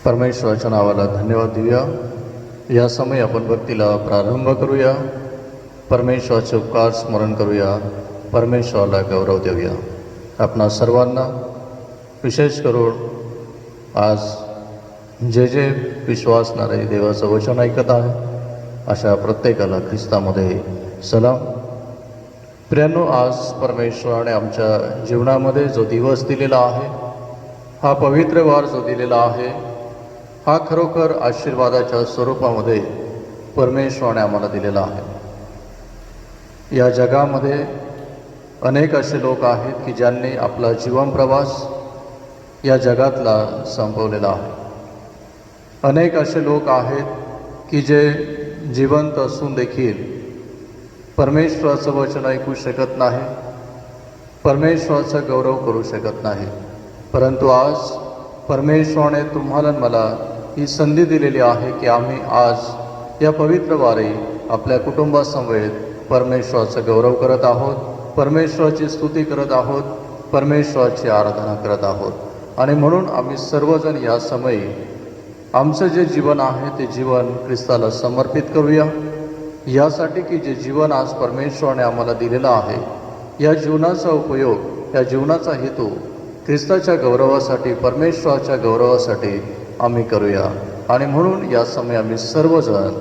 परमेश्वराच्या नावाला धन्यवाद देऊया. या समय आपण भक्तीला प्रारंभ करूया. परमेश्वराचे उपकार स्मरण करूया. परमेश्वराला गौरव देऊया. आपणा सर्वांना विशेष करून आज जे विश्वासणारे देवाचं वचन ऐकत आहे अशा प्रत्येकाला ख्रिस्तामध्ये सलाम. प्रियांनो, आज परमेश्वराने आमच्या जीवनामध्ये जो दिवस दिलेला आहे, हा पवित्र वार जो दिलेला आहे, हा खरोखर आशीर्वादाच्या स्वरूपामध्ये परमेश्वराने आम्हाला दिलेला आहे. या जगामध्ये अनेक असे लोक आहेत की ज्यांनी आपला जीवन प्रवास या जगातला संपवलेला आहे. अनेक असे लोक आहेत की जे जिवंत असून देखील परमेश्वराचं वचन ऐकू शकत नाही, परमेश्वराचा गौरव करू शकत नाही. परंतु आज परमेश्वराने तुम्हाला मला ही संधी दिलेली आहे की आम्ही आज या पवित्र वारी आपल्या कुटुंबासमवेत परमेश्वराचा गौरव करत आहोत, परमेश्वराची स्तुती करत आहोत, परमेश्वराची आराधना करत आहोत. आणि म्हणून आम्ही सर्वजण या समयी आमचं जे जीवन आहे ते जीवन ख्रिस्ताला समर्पित करूया. यासाठी की जे जीवन आज परमेश्वराने आम्हाला दिलेलं आहे, या जीवनाचा उपयोग, या जीवनाचा हेतू ख्रिस्ताच्या गौरवासाठी, परमेश्वराच्या गौरवासाठी आम्ही करूया. आणि म्हणून या समय आम्ही सर्वजण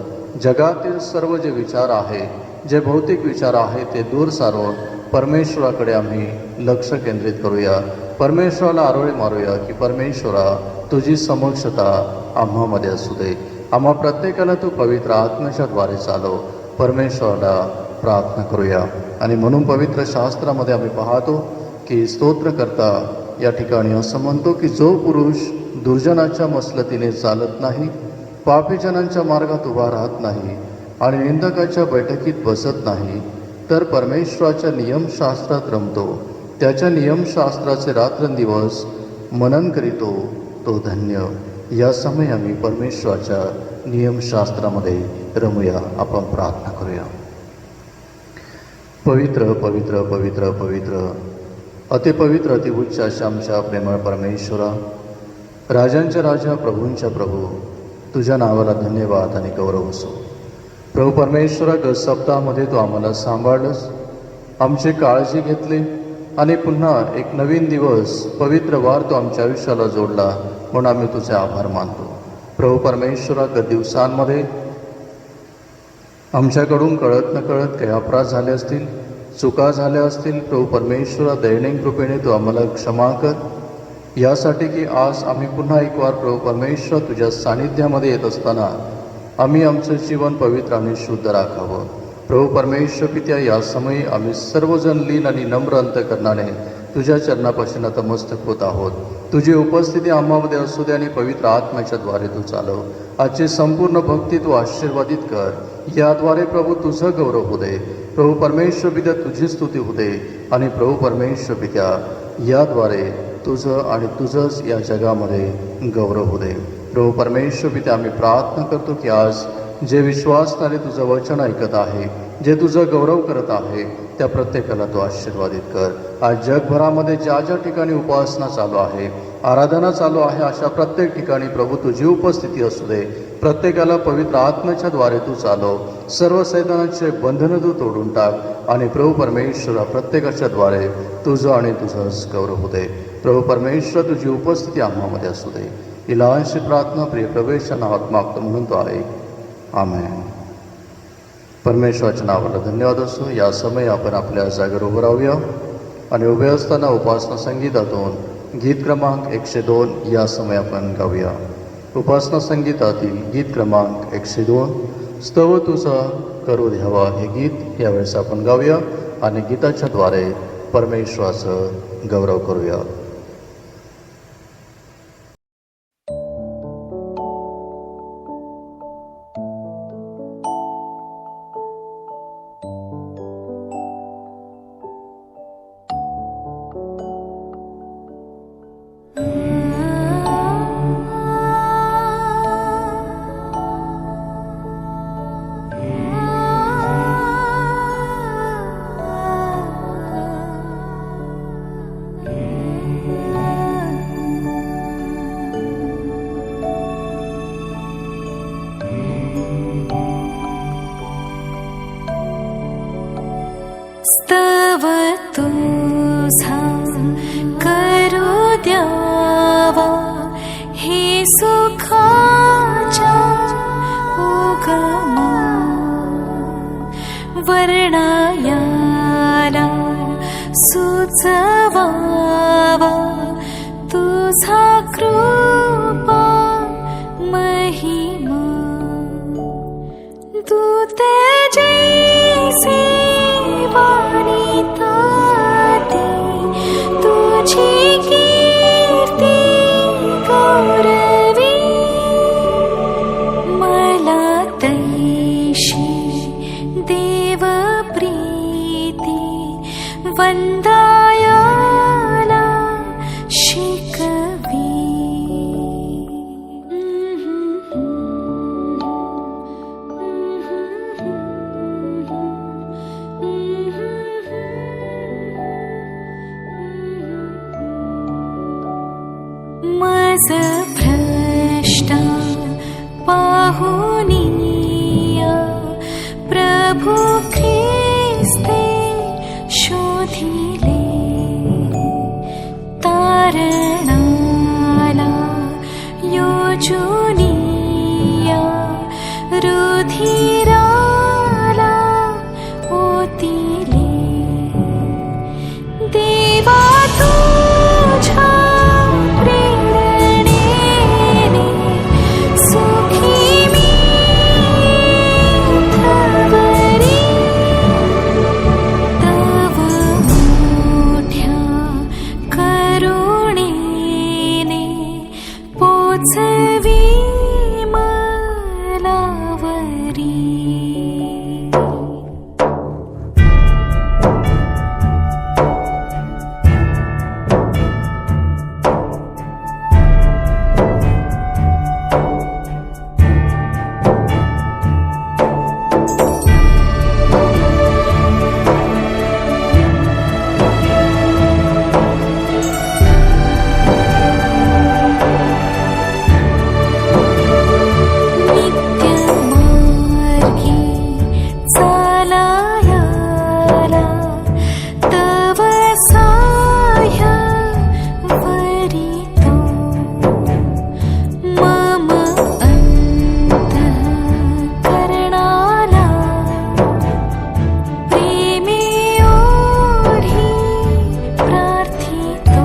जगातील सर्व जे विचार आहे, जे भौतिक विचार आहे, ते दूर सारून परमेश्वराकडे आम्ही लक्ष केंद्रित करूया. परमेश्वराला आरोळी मारूया की परमेश्वरा, तुझी समक्षता आम्हामध्ये असू दे. आम्हा प्रत्येकाला तू पवित्र आत्म्याच्या द्वारे चालव. परमेश्वराला प्रार्थना करूया. आणि म्हणून पवित्र शास्त्रामध्ये आम्ही पाहतो की स्तोत्रकर्ता या ठिकाणी असं म्हणतो की जो पुरुष दुर्जनाच्या मसलतीने चालत नाही, पापीजनांच्या मार्गात उभा राहत नाही आणि निंदकाच्या बैठकीत बसत नाही, तर परमेश्वराच्या नियमशास्त्रात रमतो, त्याच्या नियमशास्त्राचे रात्रंदिवस मनन करीतो, तो धन्य. या समय आम्ही परमेश्वराच्या नियमशास्त्रामध्ये रमूया. आपण प्रार्थना करूया. पवित्र पवित्र पवित्र पवित्र अतिपवित्र अतिउच्च अशा आमच्या प्रेमळ परमेश्वरा, राजांच्या राजा, प्रभूंच्या प्रभू, तुझ्या नावाला धन्यवाद आणि गौरव असो. प्रभू परमेश्वरा, गत सप्ताहामध्ये तू आम्हाला सांभाळलंस, आमची काळजी घेतली आणि पुन्हा एक नवीन दिवस, पवित्र वार तू आमच्या आयुष्याला जोडला, म्हणून आम्ही तुझे आभार मानतो. प्रभू परमेश्वरा, गत दिवसांमध्ये आमच्याकडून कळत नकळत काही अपराध झाले असतील, चुका झाल्या असतील, प्रभू परमेश्वरा दैनिक कृपेने तू आम्हाला क्षमा कर. यासाठी की आज आम्ही पुन्हा एक वार प्रभू परमेश्वर तुझ्या सानिध्यामध्ये येत असताना आम्ही आमचं जीवन पवित्र आणि शुद्ध राखावं. प्रभू परमेश्वर पित्या, या समयी आम्ही सर्वजण लीन आणि नम्र अंतकरणाने तुझ्या चरणापाशी नतमस्तक होत आहोत. तुझी उपस्थिती आम्हामध्ये असू दे आणि पवित्र आत्म्याच्या द्वारे तू चालव. आजची संपूर्ण भक्ती तू आशीर्वादित कर. याद्वारे प्रभू तुझं गौरव होऊ दे. प्रभू परमेश्वर पित्या तुझी स्तुती होऊ दे. आणि प्रभू परमेश्वर पित्या, याद्वारे तुझं आणि तुझंच या जगामध्ये गौरव होऊ दे. प्रभू परमेश्वर पित्या, आम्ही प्रार्थना करतो की आज जे विश्वासणारे तुझं वचन ऐकत आहे, जे तुझं गौरव करत आहे, त्या प्रत्येकाला तू आशीर्वादित कर. आज जगभरामध्ये ज्या ज्या ठिकाणी उपासना चालू आहे, आराधना चालू आहे, अशा प्रत्येक ठिकाणी प्रभू तुझी उपस्थिती असू दे. प्रत्येकाला पवित्र आत्म्याच्या द्वारे तू चालव. सर्व सैतानाचे बंधनं तू तोडून टाक आणि प्रभू परमेश्वरा, प्रत्येकाच्या द्वारे तुझं आणि तुझंच गौरव होऊ दे. प्रभू परमेश्वर, तुझी उपस्थिती आम्हामध्ये असू दे. ही लहानशी प्रार्थना प्रिय प्रवेशच्या नावात मागतो म्हणून तो आहे. आमेन. परमेश्वराच्या नावाला धन्यवाद असो. या समय आपण आपल्या जागेवर उभं राहूया आणि उभे असताना उपासना संगीतातून गीत क्रमांक 102 या समय आपण गाऊया. उपासना संगीतातील गीत क्रमांक 102, स्तव तुझा करू द्यावा, हे गीत यावेळेस आपण गाऊया आणि गीताच्या द्वारे परमेश्वराचं गौरव करूया. तव तुझा करू द्यावा हे सुखाच्या उगमा वर्णायाला सुचवावा तुझा कृपा महिमा तू तेजसे वाणीता तुझी कीर्ती गौरवी मला तैशी देव प्रीती वंदायाला शिकवी मज भ्रष्टा पाहुनिया प्रभु ख्रिस्ते शोधिले तारणाला योजुनिया रुधिराला ओतिले देवा तुझ्या प्रेरणेने सुखी मी थवरी तव मोठ्या करुणेने पोचवी मलावरी नित्यमार्गी चालायाला तव साह्य वरितो मम अंतःकरणाला प्रेमे ओढी प्रार्थितो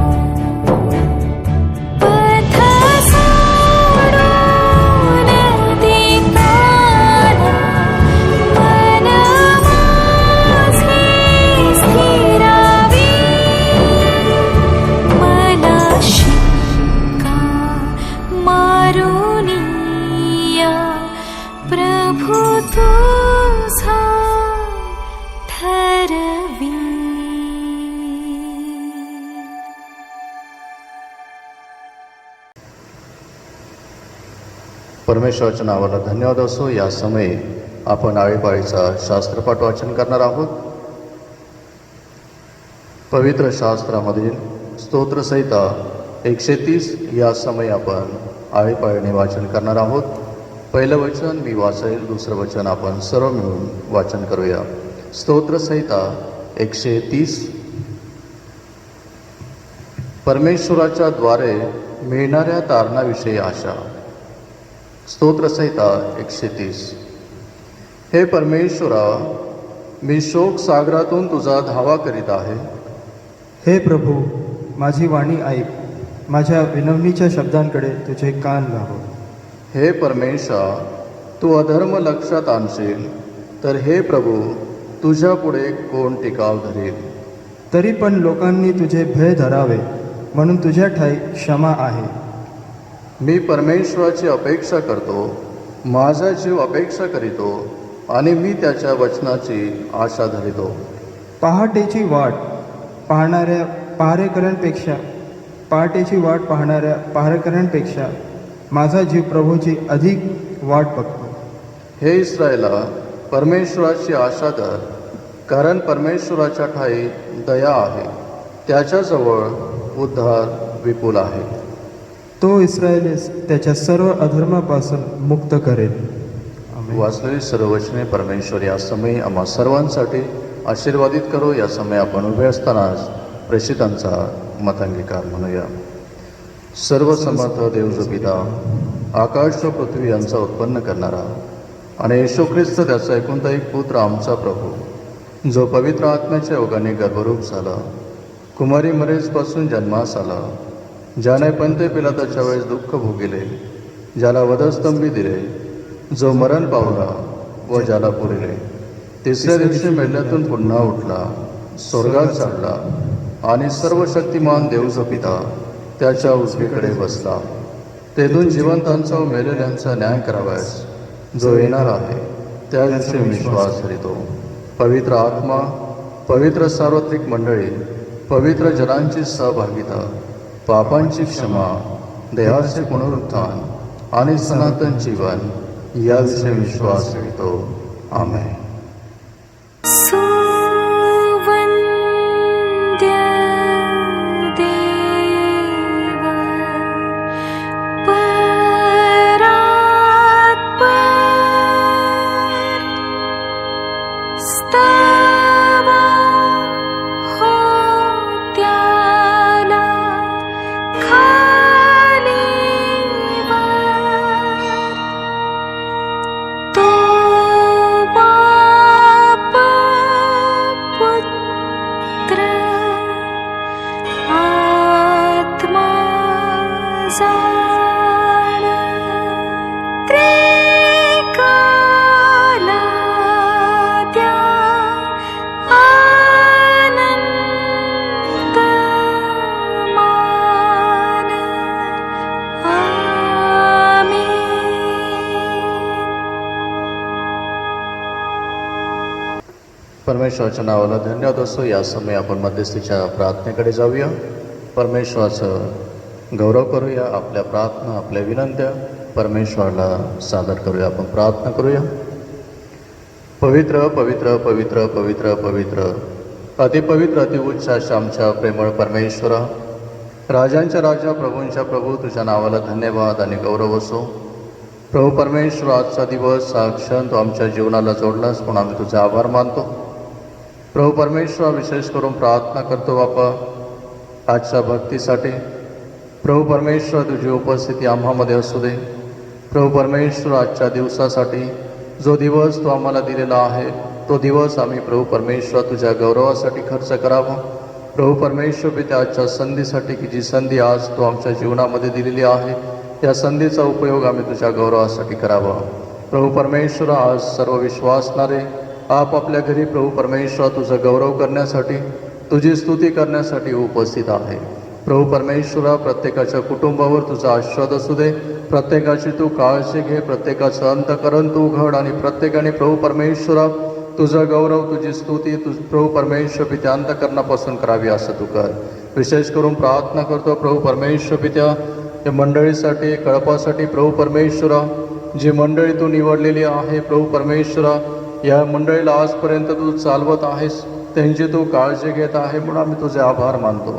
पथ सोडून देताना मन माझे स्थिरावे मला शिक्का मारुनिया प्रभु तुझा ठरवी परमेश्वराच्या नावाला धन्यवाद असो. या समयी आपण आळीपाळीचा शास्त्रपाठ वाचन करणार आहोत. पवित्र शास्त्रामधील स्तोत्रसंहिता 130 या समयी आपण आळीपाळीने वाचन करणार आहोत. पहिलं वचन मी वाचेल, दुसरं वचन आपण सर्व मिळून वाचन करूया. स्तोत्रसंहिता 130. परमेश्वराच्या द्वारे मिळणाऱ्या तारणाविषयी आशा. स्तोत्रसंहिता 130. हे परमेश्वरा, मी शोक सागरातून तुझा धावा करीत आहे. हे प्रभू, माझी वाणी ऐक, माझ्या विनवणीच्या शब्दांकडे तुझे कान लाव. हे परमेशा, तू अधर्म लक्षात आणशील तर हे प्रभू तुझ्या पुढे कोण टिकाव धरेल. तरी पण लोकांनी तुझे भय धरावे म्हणून तुझ्या ठाई क्षमा आहे. मी परमेश्वराची अपेक्षा करतो, माझा जीव अपेक्षा करीतो आणि मी त्याच्या वचनाची आशा धरितो. पहाटेची वाट पाहणाऱ्या पहारेकऱ्यांपेक्षा माझा जीव प्रभूची अधिक वाट बघतो. हे इस्रायला, परमेश्वराची आशा धर, कारण परमेश्वराच्या ठाई दया आहे, त्याच्याजवळ उद्धार विपुल आहे. तो इस्रायलीस त्याच्या सर्व अधर्मापासून मुक्त करेल. आमेन. वाचलेली सर्व वचने परमेश्वर या समयी आम्हा सर्वांसाठी आशीर्वादित करो. या समय आपण उभे असतानाच प्रेषितांचा मतांगीकार म्हणूया. सर्वसमर्थ देव जो पिता, आकाश व पृथ्वी यांचा उत्पन्न करणारा आणि येशू ख्रिस्त त्याचा एकुलता एक पुत्र आमचा प्रभू, जो पवित्र आत्म्याच्या योगाने गर्भरूप झाला, कुमारी मरेजपासून जन्मास आला, ज्याने पंते पिलाताच्या वेळेस दुःख भोगिले, ज्याला वधस्तंभी दिले, जो मरण पावला व ज्याला पुरिले, तिसऱ्या दिवशी मेल्यातून पुन्हा उठला, स्वर्गात चढला आणि सर्व शक्तिमान देव जो पिता त्याच्या उजवीकडे बसला. तेथून जिवंतांचा व मेलेल्यांचा न्याय करावयास जो येणार आहे त्या दिवशी विश्वास धरितो. पवित्र आत्मा, पवित्र सार्वत्रिक मंडळी, पवित्र जनांची सहभागिता, पापांची क्षमा, देहाचे पुनरुत्थान आणि सनातन जीवन याविषयी विश्वास धरितो. आमेन. सुवन्द्य देव परात्पर स्तव होत्याला खालीवर तो बाप पुत्र आत्मा जाण त्रिकाला त्या आनंद मान. आमीन. परमेश्वराच्या नावाला धन्यवाद असो. या समय आपण मध्यस्थीच्या प्रार्थनेकडे जाऊया. परमेश्वराचं गौरव करूया. आपल्या प्रार्थना, आपल्या विनंत्या परमेश्वराला सादर करूया. आपण प्रार्थना करूया. पवित्र पवित्र पवित्र पवित्र पवित्र अतिपवित्र अतिउच्च अशा आमच्या प्रेमळ परमेश्वरा, राजांच्या राजा, प्रभूंच्या प्रभू, तुझ्या नावाला धन्यवाद आणि गौरव असो. प्रभू परमेश्वर, आजचा दिवस, हा क्षण तू आमच्या जीवनाला जोडलास म्हणून आम्ही तुझे आभार मानतो. प्रभू परमेश्वर, विशेष करून प्रार्थना करतो बापा आजच्या भक्तीसाठी. प्रभू परमेश्वर, तुझी उपस्थिती आम्हामध्ये असू दे. प्रभू परमेश्वर, आजच्या दिवसासाठी जो दिवस तू आम्हाला दिलेला आहे तो दिवस आम्ही प्रभू परमेश्वर तुझ्या गौरवासाठी खर्च करावा. प्रभू परमेश्वर, पित्या आजच्या संधीसाठी की जी संधी आज तू आमच्या जीवनामध्ये दिलेली आहे त्या संधीचा उपयोग आम्ही तुझ्या गौरवासाठी करावा. प्रभू परमेश्वर, आज सर्व विश्वासणारे आपापल्या घरी प्रभू परमेश्वर तुझा गौरव करण्यासाठी, तुझी स्तुती करण्यासाठी उपस्थित आहे. प्रभू परमेश्वरा, प्रत्येकाच्या कुटुंबावर तुझा आशीर्वाद असू दे. प्रत्येकाची तू काळजी घे, प्रत्येकाचं अंतकरण तू उघड आणि प्रत्येकाने प्रभू परमेश्वरा तुझा गौरव, तुझी स्तुती प्रभू परमेश्वर पित्या अंतकरणापासून करावी असं तू कर. विशेष करून प्रार्थना करतो प्रभू परमेश्वर पित्या या मंडळीसाठी, कळपासाठी. प्रभू परमेश्वरा, जी मंडळी तू निवडलेली आहे प्रभू परमेश्वरा, या मंडळीला आजपर्यंत तू चालवत आहेस, त्यांची तू काळजी घेत आहे म्हणून आम्ही तुझे आभार मानतो.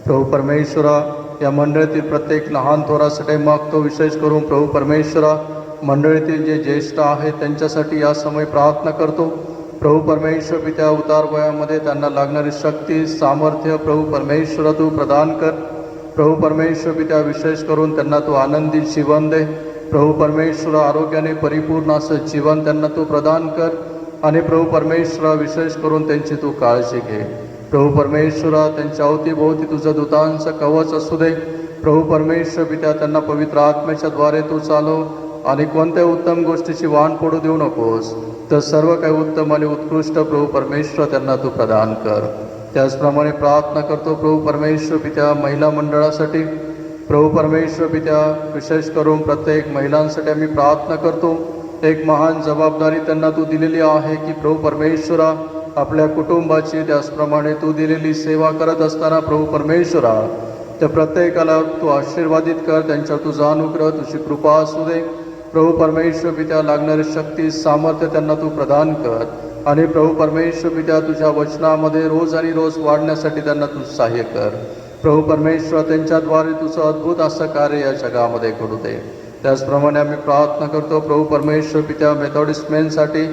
प्रभू परमेश्वरा, या मंडळीतील प्रत्येक लहान थोरासाठी मागतो. विशेष करून प्रभू परमेश्वरा, मंडळीतील जे ज्येष्ठ आहेत त्यांच्यासाठी या समय प्रार्थना करतो. प्रभू परमेश्वर पित्या, उतार वयामध्ये त्यांना लागणारी शक्ती, सामर्थ्य प्रभू परमेश्वरा तू प्रदान कर. प्रभू परमेश्वर पित्या, विशेष करून त्यांना तू आनंदी जीवन दे. प्रभू परमेश्वरा, आरोग्याने परिपूर्ण असं जीवन त्यांना तू प्रदान कर. आणि प्रभू परमेश्वरा, विशेष करून त्यांची तू काळजी घे. प्रभू परमेश्वरा, त्यांच्या अवतीभोवती तुझं दूतांचं कवच असू दे. प्रभू परमेश्वर पित्या, त्यांना पवित्र आत्म्याच्या द्वारे तू चालव आणि कोणत्याही उत्तम गोष्टीची वाण पडू देऊ नकोस. तर सर्व काही उत्तम आणि उत्कृष्ट प्रभू परमेश्वर त्यांना तू प्रदान कर. त्याचप्रमाणे प्रार्थना करतो प्रभू परमेश्वर पित्या महिला मंडळासाठी. प्रभू परमेश्वर पित्या, विशेष करून प्रत्येक महिलांसाठी आम्ही प्रार्थना करतो. एक महान जबाबदारी त्यांना तू दिलेली आहे की प्रभू परमेश्वरा, आपल्या कुटुंबाची त्याचप्रमाणे तू दिलेली सेवा करत असताना प्रभू परमेश्वरा, त्या प्रत्येकाला तू आशीर्वादित कर. त्यांच्यावर तुझा अनुग्रह, तुझी कृपा असू दे. प्रभू परमेश्वर पित्या, लागणारी शक्ती, सामर्थ्य त्यांना तू प्रदान कर. आणि प्रभू परमेश्वर पित्या, तुझ्या वचनामध्ये रोज आणि रोज वाढण्यासाठी त्यांना तू सहाय्य कर. प्रभू परमेश्वर, त्यांच्याद्वारे तुझं अद्भुत असं कार्य या जगामध्ये घडू दे. त्याचप्रमाणे आम्ही प्रार्थना करतो प्रभू परमेश्वर पित्या मेथॉडिस्ट मेनसाठी.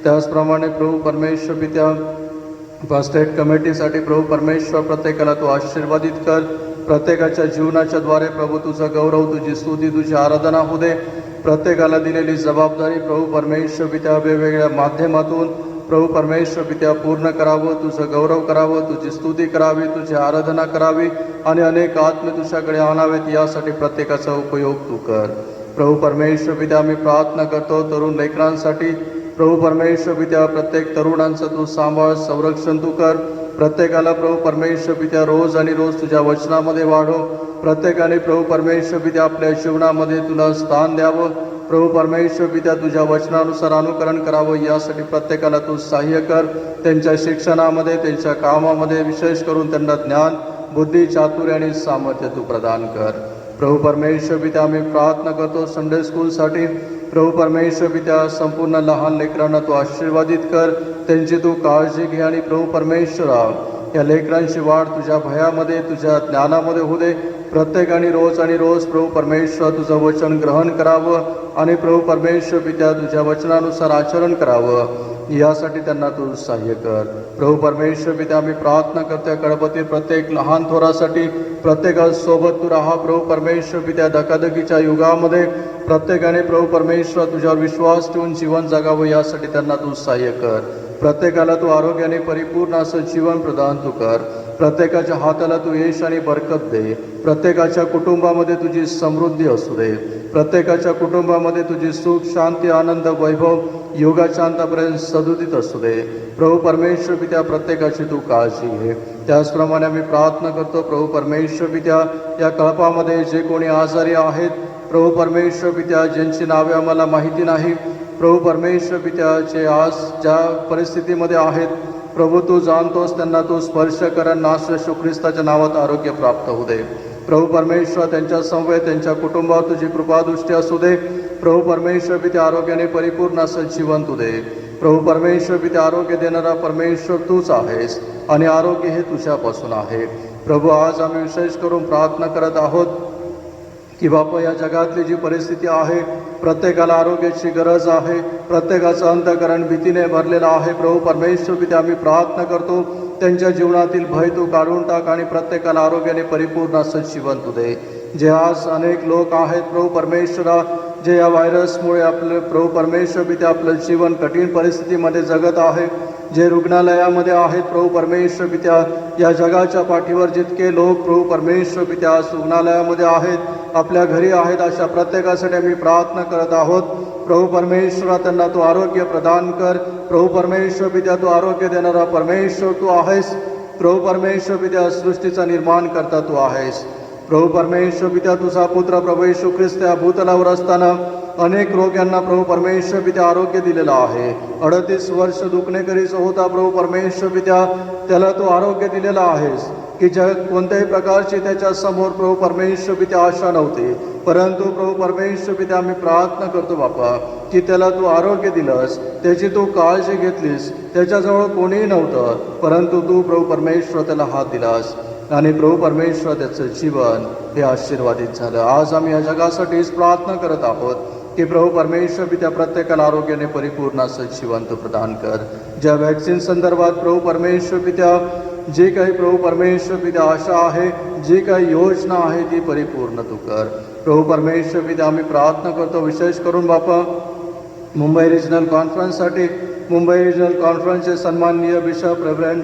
त्याचप्रमाणे प्रभू परमेश्वर पित्या फर्स्ट एड कमिटीसाठी प्रभू परमेश्वर प्रत्येकाला तू आशीर्वादित कर. प्रत्येकाच्या जीवनाच्या द्वारे प्रभू तुझा गौरव, तुझी स्तुती, तुझी आराधना होऊ दे. प्रत्येकाला दिलेली जबाबदारी प्रभू परमेश्वर पित्या वेगवेगळ्या माध्यमातून प्रभू परमेश्वर पित्या पूर्ण करावं, तुझं गौरव करावं, तुझी स्तुती करावी, तुझी आराधना करावी आणि अनेक आत्मे तुझ्याकडे आणावेत यासाठी प्रत्येकाचा उपयोग तू कर. प्रभू परमेश्वर पित्या आम्ही प्रार्थना करतो तरुण लेकरांसाठी. प्रभू परमेश्वर पित्या प्रत्येक तरुणांचं तू सांभाळ, संरक्षण तू कर. प्रत्येकाला प्रभू परमेश्वर पित्या रोज आणि रोज तुझ्या वचनामध्ये वाढव. प्रत्येकाने प्रभू परमेश्वर पित्या आपल्या जीवनामध्ये तुला स्थान द्यावं. प्रभू परमेश्वर पित्या तुझ्या वचनानुसार अनुकरण करावं यासाठी प्रत्येकाला तू सहाय्य कर. त्यांच्या शिक्षणामध्ये, त्यांच्या कामामध्ये विशेष करून त्यांना ज्ञान, बुद्धी, चातुर्य आणि सामर्थ्य तू प्रदान कर. प्रभू परमेश्वर पित्या आम्ही प्रार्थना करतो संडे स्कूलसाठी. प्रभू परमेश्वर पित्या संपूर्ण लहान लेकरांना तू आशीर्वादित कर, त्यांची तू काळजी घे आणि प्रभू परमेश्वरा या लेकरांची वाढ तुझ्या भयामध्ये, तुझ्या ज्ञानामध्ये होऊ दे. प्रत्येकाने रोज आणि रोज प्रभू परमेश्वर तुझं वचन ग्रहण करावं आणि प्रभू परमेश्वर पित्या तुझ्या वचनानुसार आचरण करावं यासाठी त्यांना तू सहाय्य कर. प्रभू परमेश्वर पित्या आम्ही प्रार्थना करतोय गणपती प्रत्येक लहान थोरासाठी. प्रत्येकासोबत तू राहा प्रभू परमेश्वर पित्या. धकाधकीच्या युगामध्ये प्रत्येकाने प्रभू परमेश्वर तुझ्यावर विश्वास ठेवून जीवन जगावं यासाठी त्यांना तू सहाय्य कर. प्रत्येकाला तू आरोग्याने परिपूर्ण असं जीवन प्रदान तू कर. प्रत्येकाच्या हाताला तू यश आणि बरकत दे. प्रत्येकाच्या कुटुंबामध्ये तुझी समृद्धी असू दे. प्रत्येकाच्या कुटुंबामध्ये तुझी सुख, शांती, आनंद, वैभव युगाच्या अंतापर्यंत सदुदित असू दे. प्रभू परमेश्वर पित्या प्रत्येकाची तू काळजी घे. त्याचप्रमाणे आम्ही प्रार्थना करतो प्रभू परमेश्वर पित्या या कळपामध्ये जे कोणी आजारी आहेत प्रभू परमेश्वर पित्या, ज्यांची नावे आम्हाला माहिती नाही प्रभू परमेश्वर पित्या, जे आज ज्या परिस्थितीमध्ये आहेत प्रभू तू जाणतोस, त्यांना तू स्पर्श कर. नाश येशू ख्रिस्ताच्या नावात आरोग्य प्राप्त होऊ दे. प्रभू परमेश्वर त्यांच्या संवेद, त्यांच्या कुटुंबावर तुझी कृपादृष्टी असू दे. प्रभू परमेश्वर पित्या आरोग्याने परिपूर्ण असं जीवन तू दे. प्रभू परमेश्वर पित्या आरोग्य देणारा परमेश्वर तूच आहेस आणि आरोग्य हे तुझ्यापासून आहे. प्रभू आज आम्ही विशेष करून प्रार्थना करत आहोत की बापा या जगातली जी परिस्थिती आहे प्रत्येकाला आरोग्याची गरज आहे. प्रत्येकाचं अंतःकरण भीतीने भरलेलं आहे. प्रभू परमेश्वर पित्या आम्ही प्रार्थना करतो त्यांच्या जीवनातील भय तू काढून टाक आणि प्रत्येकाला आरोग्याने परिपूर्ण असं जीवन तू दे. जे आज अनेक लोक आहेत प्रभू परमेश्वरा, जे या व्हायरसमुळे आपलं प्रभू परमेश्वर पित्या आपलं जीवन कठीण परिस्थितीमध्ये जगत आहे, जे रुग्णालयामध्ये आहेत प्रभू परमेश्वर पित्या, या जगाच्या पाठीवर जितके लोक प्रभू परमेश्वर पित्या आज रुग्णालयामध्ये आहेत, आपल्या घरी आहेत, अशा प्रत्येकासाठी आम्ही प्रार्थना करत आहोत. प्रभू परमेश्वरा त्यांना तू आरोग्य प्रदान कर. प्रभू परमेश्वर पित्या तू आरोग्य देणारा परमेश्वर तू आहेस. प्रभू परमेश्वर पित्या सृष्टीचा निर्माण करता तू आहेस. प्रभू परमेश्वर पित्या तुझा पुत्र प्रभू येशू ख्रिस्त या भूतलावर असताना अनेक रोग्यांना प्रभू परमेश्वर पित्या आरोग्य दिलेलं आहे. 38 वर्ष दुखणेकरीचा होता प्रभू परमेश्वर पित्या, त्याला तू आरोग्य दिलेलं आहेस की जग कोणत्याही प्रकारची त्याच्या समोर प्रभू परमेश्वर पित्या आशा नव्हती. परंतु प्रभू परमेश्वर पित्या आम्ही प्रार्थना करतो बापा की त्याला तू आरोग्य दिलंस, त्याची तू काळजी घेतलीस. त्याच्याजवळ कोणीही नव्हतं परंतु तू प्रभू परमेश्वर त्याला हात दिलास आणि प्रभू परमेश्वर त्याचं जीवन हे आशीर्वादित झालं. आज आम्ही या जगासाठीच प्रार्थना करत आहोत की प्रभू परमेश्वर पित्या प्रत्येकाला आरोग्याने परिपूर्ण असं जीवन तू प्रदान कर. ज्या वॅक्सिन संदर्भात प्रभू परमेश्वर पित्या जे काही प्रभू परमेश्वर पित्या आशा आहे, जी काही योजना आहे ती परिपूर्ण तू कर. प्रभू परमेश्वर पित्या आम्ही प्रार्थना करतो विशेष करून बापा मुंबई रिजनल कॉन्फरन्ससाठी. मुंबई रिजनल कॉन्फरन्सचे सन्माननीय बिशप रेव्हरंड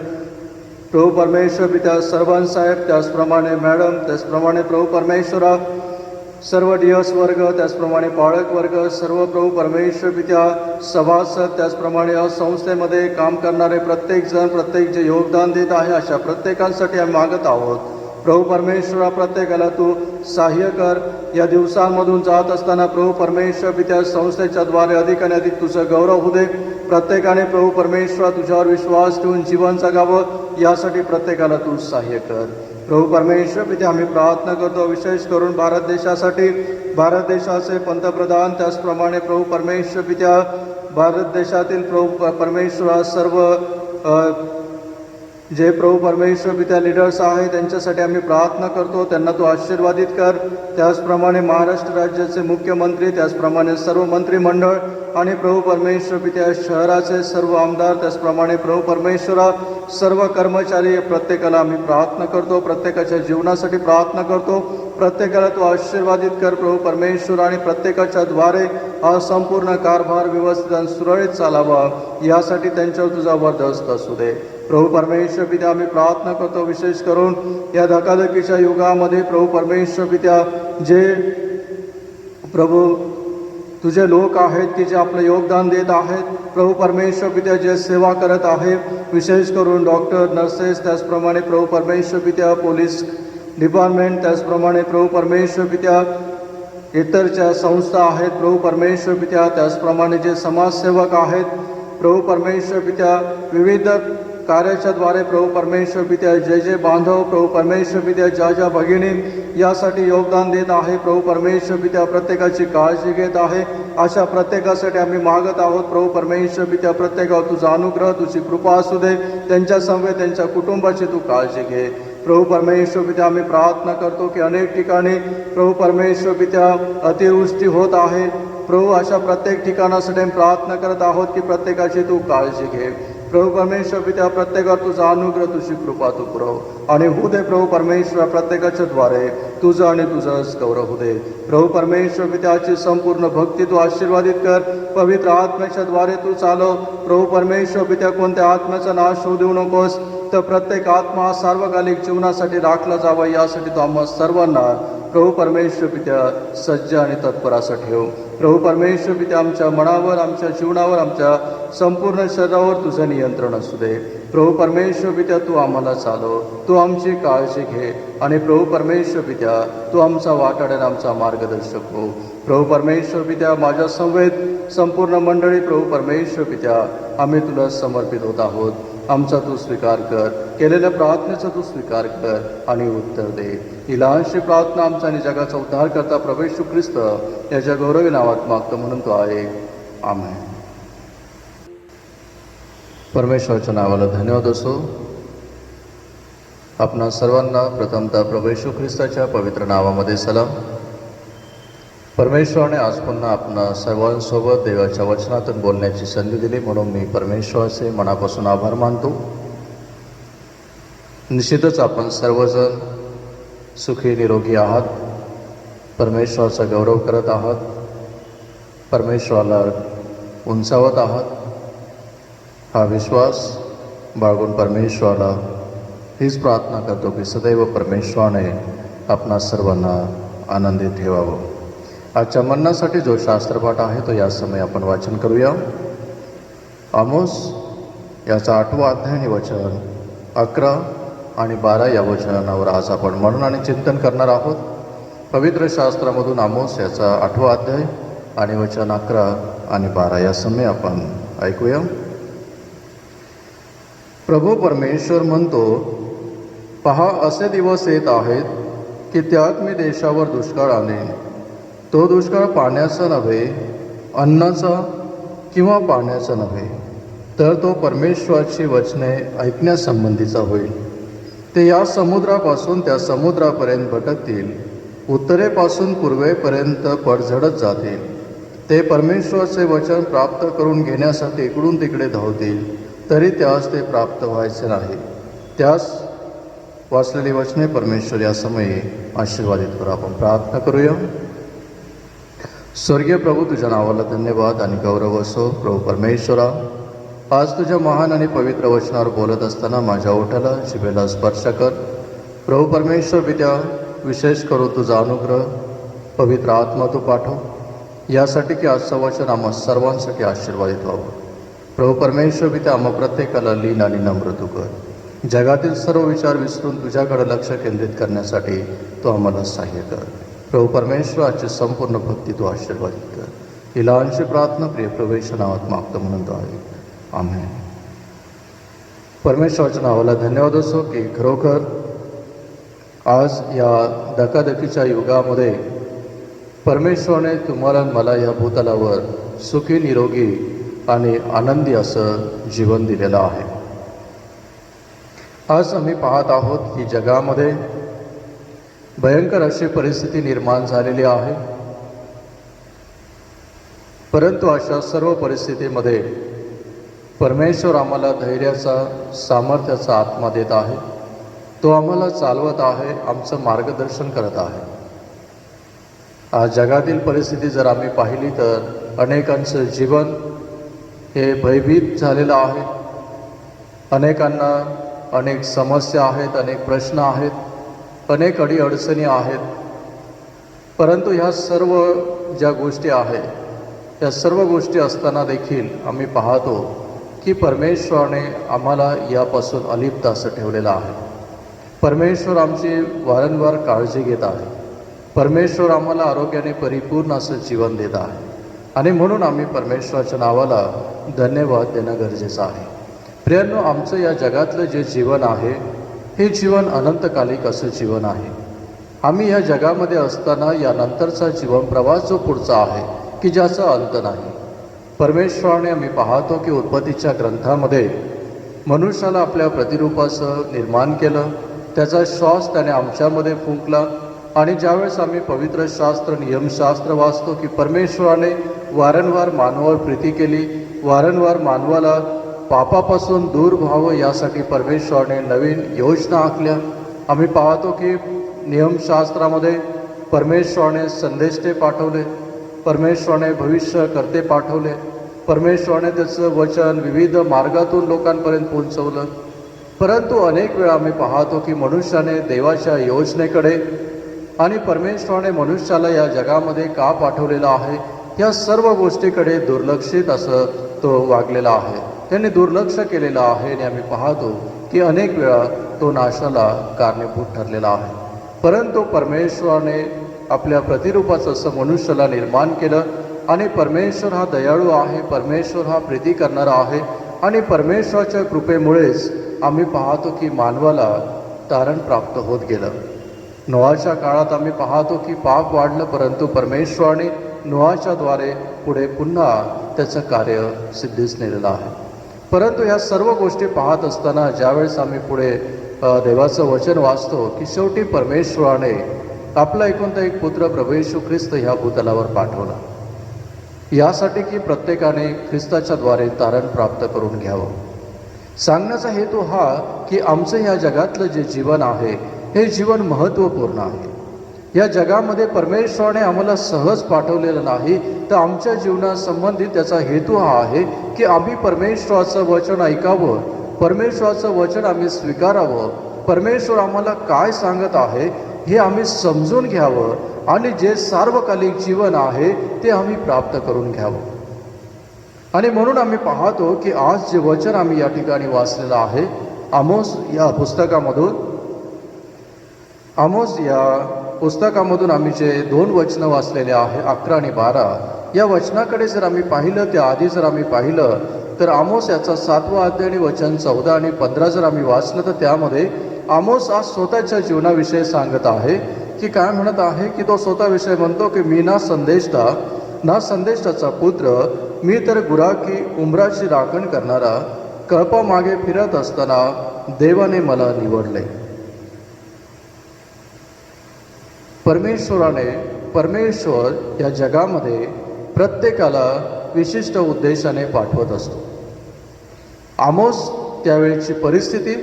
प्रभू परमेश्वर पित्या सर्वांत साहेब, त्याचप्रमाणे मॅडम, त्याचप्रमाणे प्रभू परमेश्वरा सर्व डियस वर्ग, त्याचप्रमाणे पाळक वर्ग, सर्व प्रभू परमेश्वर पित्या सभासद, त्याचप्रमाणे या संस्थेमध्ये काम करणारे प्रत्येक जण, प्रत्येक जे योगदान देत आहे अशा प्रत्येकांसाठी आम्ही मागत आहोत. प्रभू परमेश्वरा प्रत्येकाला तू सहाय्य कर. या दिवसांमधून जात असताना प्रभू परमेश्वर पित्या संस्थेच्या द्वारे अधिक आणि अधिक तुझं गौरव होऊ दे. प्रत्येकाने प्रभू परमेश्वरा तुझ्यावर विश्वास ठेवून जीवन जगावं यासाठी प्रत्येकाला तू सहाय्य कर. प्रभू परमेश्वर पित्या आम्ही प्रार्थना करतो विशेष करून भारत देशासाठी. भारत देशाचे पंतप्रधान, त्याचप्रमाणे प्रभू परमेश्वर पित्या भारत देशातील प्रभू परमेश्वरा सर्व जे प्रभू परमेश्वर पित्या लीडर्स आहे त्यांच्यासाठी आम्ही प्रार्थना करतो, त्यांना तू आशीर्वादित कर. त्याचप्रमाणे महाराष्ट्र राज्याचे मुख्यमंत्री, त्याचप्रमाणे सर्व मंत्रिमंडळ आणि प्रभू परमेश्वर पित्या शहराचे सर्व आमदार, त्याचप्रमाणे प्रभू परमेश्वरा सर्व कर्मचारी, प्रत्येकाला आम्ही प्रार्थना करतो, प्रत्येकाच्या जीवनासाठी प्रार्थना करतो. प्रत्येकाला तू आशीर्वादित कर प्रभू परमेश्वर, आणि प्रत्येकाच्या द्वारे हा संपूर्ण कारभार व्यवस्थित आणि सुरळीत चालावा यासाठी त्यांच्यावर तुझा वरदहस्त असू दे. प्रभू परमेश्वर पित्या आम्ही प्रार्थना करतो, विशेष करून या धकाधकीच्या युगामध्ये प्रभू परमेश्वर पित्या जे प्रभू तुझे लोक आहेत की जे आपलं योगदान देत आहेत, प्रभू परमेश्वर पित्या जे सेवा करत आहे, विशेष करून डॉक्टर, नर्सेस, त्याचप्रमाणे प्रभू परमेश्वर पित्या पोलीस डिपार्टमेंट, त्याचप्रमाणे प्रभू परमेश्वर पित्या इतर ज्या संस्था आहेत प्रभू परमेश्वर पित्या, त्याचप्रमाणे जे समाजसेवक आहेत प्रभू परमेश्वर पित्या, विविध कार्याच्याद्वारे प्रभू परमेश्वर पित्या जे बांधव प्रभू परमेश्वर पित्या ज्या भगिनी यासाठी योगदान देत आहे, प्रभू परमेश्वर पित्या प्रत्येकाची काळजी घेत आहे, अशा प्रत्येकासाठी आम्ही मागत आहोत. प्रभू परमेश्वर पित्या प्रत्येकावर तुझा अनुग्रह, तुझी कृपा असू दे, त्यांच्या समवेत त्यांच्या कुटुंबाची तू काळजी घे. प्रभू परमेश्वर पित्या आम्ही प्रार्थना करतो की अनेक ठिकाणी प्रभू परमेश्वर पित्या अतिवृष्टी होत आहे. प्रभू अशा प्रत्येक ठिकाणासाठी आम्ही प्रार्थना करत आहोत की प्रत्येकाची तू काळजी घे. प्रभू परमेश्वर पित्या प्रत्येकावर तुझा अनुग्रह, तुझी कृपा तू पुरव आणि होऊ दे प्रभू परमेश्वर, प्रत्येकाच्या द्वारे तुझं आणि तुझंच गौरव होऊ दे. प्रभू परमेश्वर पित्याची संपूर्ण भक्ती तू आशीर्वादित कर, पवित्र आत्म्याच्या द्वारे तू चालव. प्रभू परमेश्वर पित्या कोणत्या आत्म्याचा नाश होऊ देऊ नकोस, तर प्रत्येक आत्मा सार्वकालिक जीवनासाठी राखला जावा यासाठी तू आम्हा सर्वांना प्रभू परमेश्वर पित्या सज्ज आणि तत्पर असं ठेव. प्रभू परमेश्वर पित्या आमच्या मनावर, आमच्या जीवनावर, आमच्या संपूर्ण शरीरावर तुझं नियंत्रण असू दे. प्रभू परमेश्वर पित्या तू आम्हाला चालव, तू आमची काळजी घे आणि प्रभू परमेश्वर पित्या तू आमचा वाटाड आणि आमचा मार्गदर्शक हो. प्रभू परमेश्वर पित्या माझ्या संवेद संपूर्ण मंडळी प्रभू परमेश्वर पित्या आम्ही तुला समर्पित होत आहोत. आमचा तू स्वीकार कर, केलेल्या प्रार्थनेचा तू स्वीकार कर आणि उत्तर दे. ही लहानशी प्रार्थना आमचा आणि जगाचा उद्धार करता प्रभू येशू ख्रिस्त याच्या गौरवी नावात मागतो म्हणून तो आहे. आमेन. परमेश्वराच्या नावाला धन्यवाद असो. आपणा सर्वांना प्रथमतः प्रभू येशू ख्रिस्ताच्या पवित्र नावामध्ये सलाम. परमेश्वराने आज पुन्हा आपणा सर्वांसोबत देवाच्या वचनातून बोलण्याची संधी दिली म्हणून मी परमेश्वराचे मनापासून आभार मानतो. निश्चितच आपण सर्वजण सुखी निरोगी आहात, परमेश्वराचा गौरव करत आहात, परमेश्वराला उंचावत आहात. हा विश्वास बाळगून परमेश्वराला हीच प्रार्थना करतो की सदैव परमेश्वराने आपणा सर्वांना आनंदित ठेवावं. आजच्या मननासाठी जो शास्त्रपाठ आहे तो या समय आपण वाचन करूया. आमोस याचा 8वा अध्याय आणि वचन 11 आणि 12 या वचनांवर आज आपण मनन आणि चिंतन करणार आहोत. पवित्र शास्त्रामधून आमोस याचा 8वा अध्याय आणि वचन 11 आणि 12 या समय आपण ऐकूया. प्रभू परमेश्वर म्हणतो, पहा असे दिवस येत आहेत की त्यात मी देशावर दुष्काळ आणेन. तो दुष्काळ पाण्याचा नव्हे, अन्नाचा किंवा पाण्याचा नव्हे, तर तो परमेश्वराची वचने ऐकण्यासंबंधीचा होईल. ते या समुद्रापासून त्या समुद्रापर्यंत भटकतील, उत्तरेपासून पूर्वेपर्यंत पडझडत जातील. ते परमेश्वराचे वचन प्राप्त करून घेण्यासाठी इकडून तिकडे धावतील, तरी त्यास ते प्राप्त व्हायचे नाही. त्यास वाचलेली वचने परमेश्वर या समयी आशीर्वादित करू. आपण प्रार्थना करूया. स्वर्गीय प्रभू, तुझ्या नावाला धन्यवाद आणि गौरव असो. प्रभू परमेश्वरा, आज तुझ्या महान आणि पवित्र वचनावर बोलत असताना माझ्या ओठाला, जिभेला स्पर्श कर. प्रभू परमेश्वर पित्या, विशेष करून तुझा अनुग्रह, पवित्र आत्मा तू पाठव यासाठी की आजचं वचन आम्हा सर्वांसाठी आशीर्वादित व्हावं. प्रभू परमेश्वर पित्या, आम्हा प्रत्येकाला लीन आणि नम्र तू कर. जगातील सर्व विचार विसरून तुझ्याकडे लक्ष केंद्रित करण्यासाठी तू आम्हाला सहाय्य कर. प्रभू परमेश्वराची संपूर्ण भक्ती तू आशीर्वादित कर. ही लहानशी प्रार्थना प्रिय प्रभूच्या नावात मागतो म्हणून तो आहे. आमेन. परमेश्वराच्या नावाला धन्यवाद असो की खरोखर आज या धकाधकीच्या युगामध्ये परमेश्वराने तुम्हाला मला या भूतलावर सुखी, निरोगी आणि आनंदी असं जीवन दिलेलं आहे. आज आम्ही पाहत आहोत की जगामध्ये भयंकर अशी परिस्थिती निर्माण झालेली आहे, परंतु अशा सर्व परिस्थितीमध्ये परमेश्वर आम्हाला धैर्याचा, सामर्थ्याचा आत्मा देत आहे. तो आम्हाला चालवत आहे, आमचं मार्गदर्शन करत आहे. आज जगातील परिस्थिती जर आम्ही पाहिली तर अनेकांचं जीवन हे भयभीत झालेलं आहे. अनेकांना अनेक समस्या आहेत, अनेक प्रश्न आहेत, अनेक अडीअडचणी आहेत. परंतु ह्या सर्व ज्या गोष्टी आहेत, या सर्व गोष्टी असताना देखील आम्ही पाहतो की परमेश्वराने आम्हाला यापासून अलिप्त असं ठेवलेलं आहे. परमेश्वर आमची वारंवार काळजी घेत आहे. परमेश्वर आम्हाला आरोग्याने परिपूर्ण असं जीवन देत आहे आणि म्हणून आम्ही परमेश्वराच्या नावाला धन्यवाद देणं गरजेचं आहे. प्रियांनो, आमचं या जगातलं जे जीवन आहे हे जीवन अनंतकालिक असं जीवन आहे. आम्ही या जगामध्ये असताना यानंतरचा जीवन प्रवास जो पुढचा आहे की ज्याचा अंत नाही. परमेश्वराने आम्ही पाहतो की उत्पत्तीच्या ग्रंथामध्ये मनुष्याला आपल्या प्रतिरूपाचं निर्माण केलं, त्याचा श्वास त्याने आमच्यामध्ये फुंकला आणि ज्यावेळेस आम्ही पवित्र शास्त्र, नियमशास्त्र वाचतो की परमेश्वराने वारंवार मानवावर प्रीती केली, वारंवार मानवाला पापापासून दूर व्हावं यासाठी परमेश्वराने नवीन योजना आखल्या. आम्ही पाहतो की नियमशास्त्रामध्ये परमेश्वराने संदेष्टे पाठवले, परमेश्वराने भविष्यकर्ते पाठवले, परमेश्वराने त्याचं वचन विविध मार्गातून लोकांपर्यंत पोहोचवलं. परंतु अनेक वेळा आम्ही पाहतो की मनुष्याने देवाच्या योजनेकडे आणि परमेश्वराने मनुष्याला या जगामध्ये का पाठवलेला आहे या सर्व गोष्टीकडे दुर्लक्षित असं तो वागलेला आहे. त्यांनी दुर्लक्ष केलेलं आहे आणि आम्ही पाहतो की अनेक वेळा तो नाशाला कारणीभूत ठरलेला आहे. परंतु परमेश्वराने आपल्या प्रतिरूपाचं असं मनुष्याला निर्माण केलं आणि परमेश्वर हा दयाळू आहे, परमेश्वर हा प्रीती करणारा आहे आणि परमेश्वराच्या कृपेमुळेच आम्ही पाहतो की मानवाला तारण प्राप्त होत गेलं. नोआच्या काळात आम्ही पाहतो की पाप वाढलं, परंतु परमेश्वराने नोआच्या द्वारे पुढे पुन्हा त्याचं कार्य सिद्धीस नेलेलं आहे. परंतु ह्या सर्व गोष्टी पाहत असताना ज्यावेळेस आम्ही पुढे देवाचं वचन वाचतो की शेवटी परमेश्वराने आपला एकुलता एक पुत्र प्रभू येशू ख्रिस्त ह्या भूतलावर पाठवला यासाठी की प्रत्येकाने ख्रिस्ताच्या द्वारे तारण प्राप्त करून घ्यावं. सांगण्याचा हेतू हा की आमचं ह्या जगातलं जे जीवन आहे हे जीवन महत्त्वपूर्ण आहे. या जगामध्ये परमेश्वराने आम्हाला सहज पाठवलेलं नाही, तर आमच्या जीवनासंबंधित त्याचा हेतू हा आहे की आम्ही परमेश्वराचं वचन ऐकावं, परमेश्वराचं वचन आम्ही स्वीकारावं, परमेश्वर आम्हाला काय सांगत आहे हे आम्ही समजून घ्यावं आणि जे सार्वकालिक जीवन आहे ते आम्ही प्राप्त करून घ्यावं. आणि म्हणून आम्ही पाहतो की आज जे वचन आम्ही या ठिकाणी वाचलेलं आहे आमोस या पुस्तकामधून आम्ही जे 2 वचनं वाचलेले आहे 11 आणि 12 या वचनाकडे जर आम्ही पाहिलं, त्या आधी जर आम्ही पाहिलं तर आमोस याचा 7वा अध्याय आणि वचन 14 आणि 15 जर आम्ही वाचलं तर त्यामध्ये आमोस आज स्वतःच्या जीवनाविषयी सांगत आहे की काय म्हणत आहे की तो स्वतःविषयी म्हणतो की मी ना संदेष्टाचा पुत्र, मी तर गुराखी उंबराची राखण करणारा, कळपामागे फिरत असताना देवाने मला निवडले. परमेश्वर या जगामध्ये प्रत्येकाला विशिष्ट उद्देशाने पाठवत असतो. आमोस त्यावेळची परिस्थिती,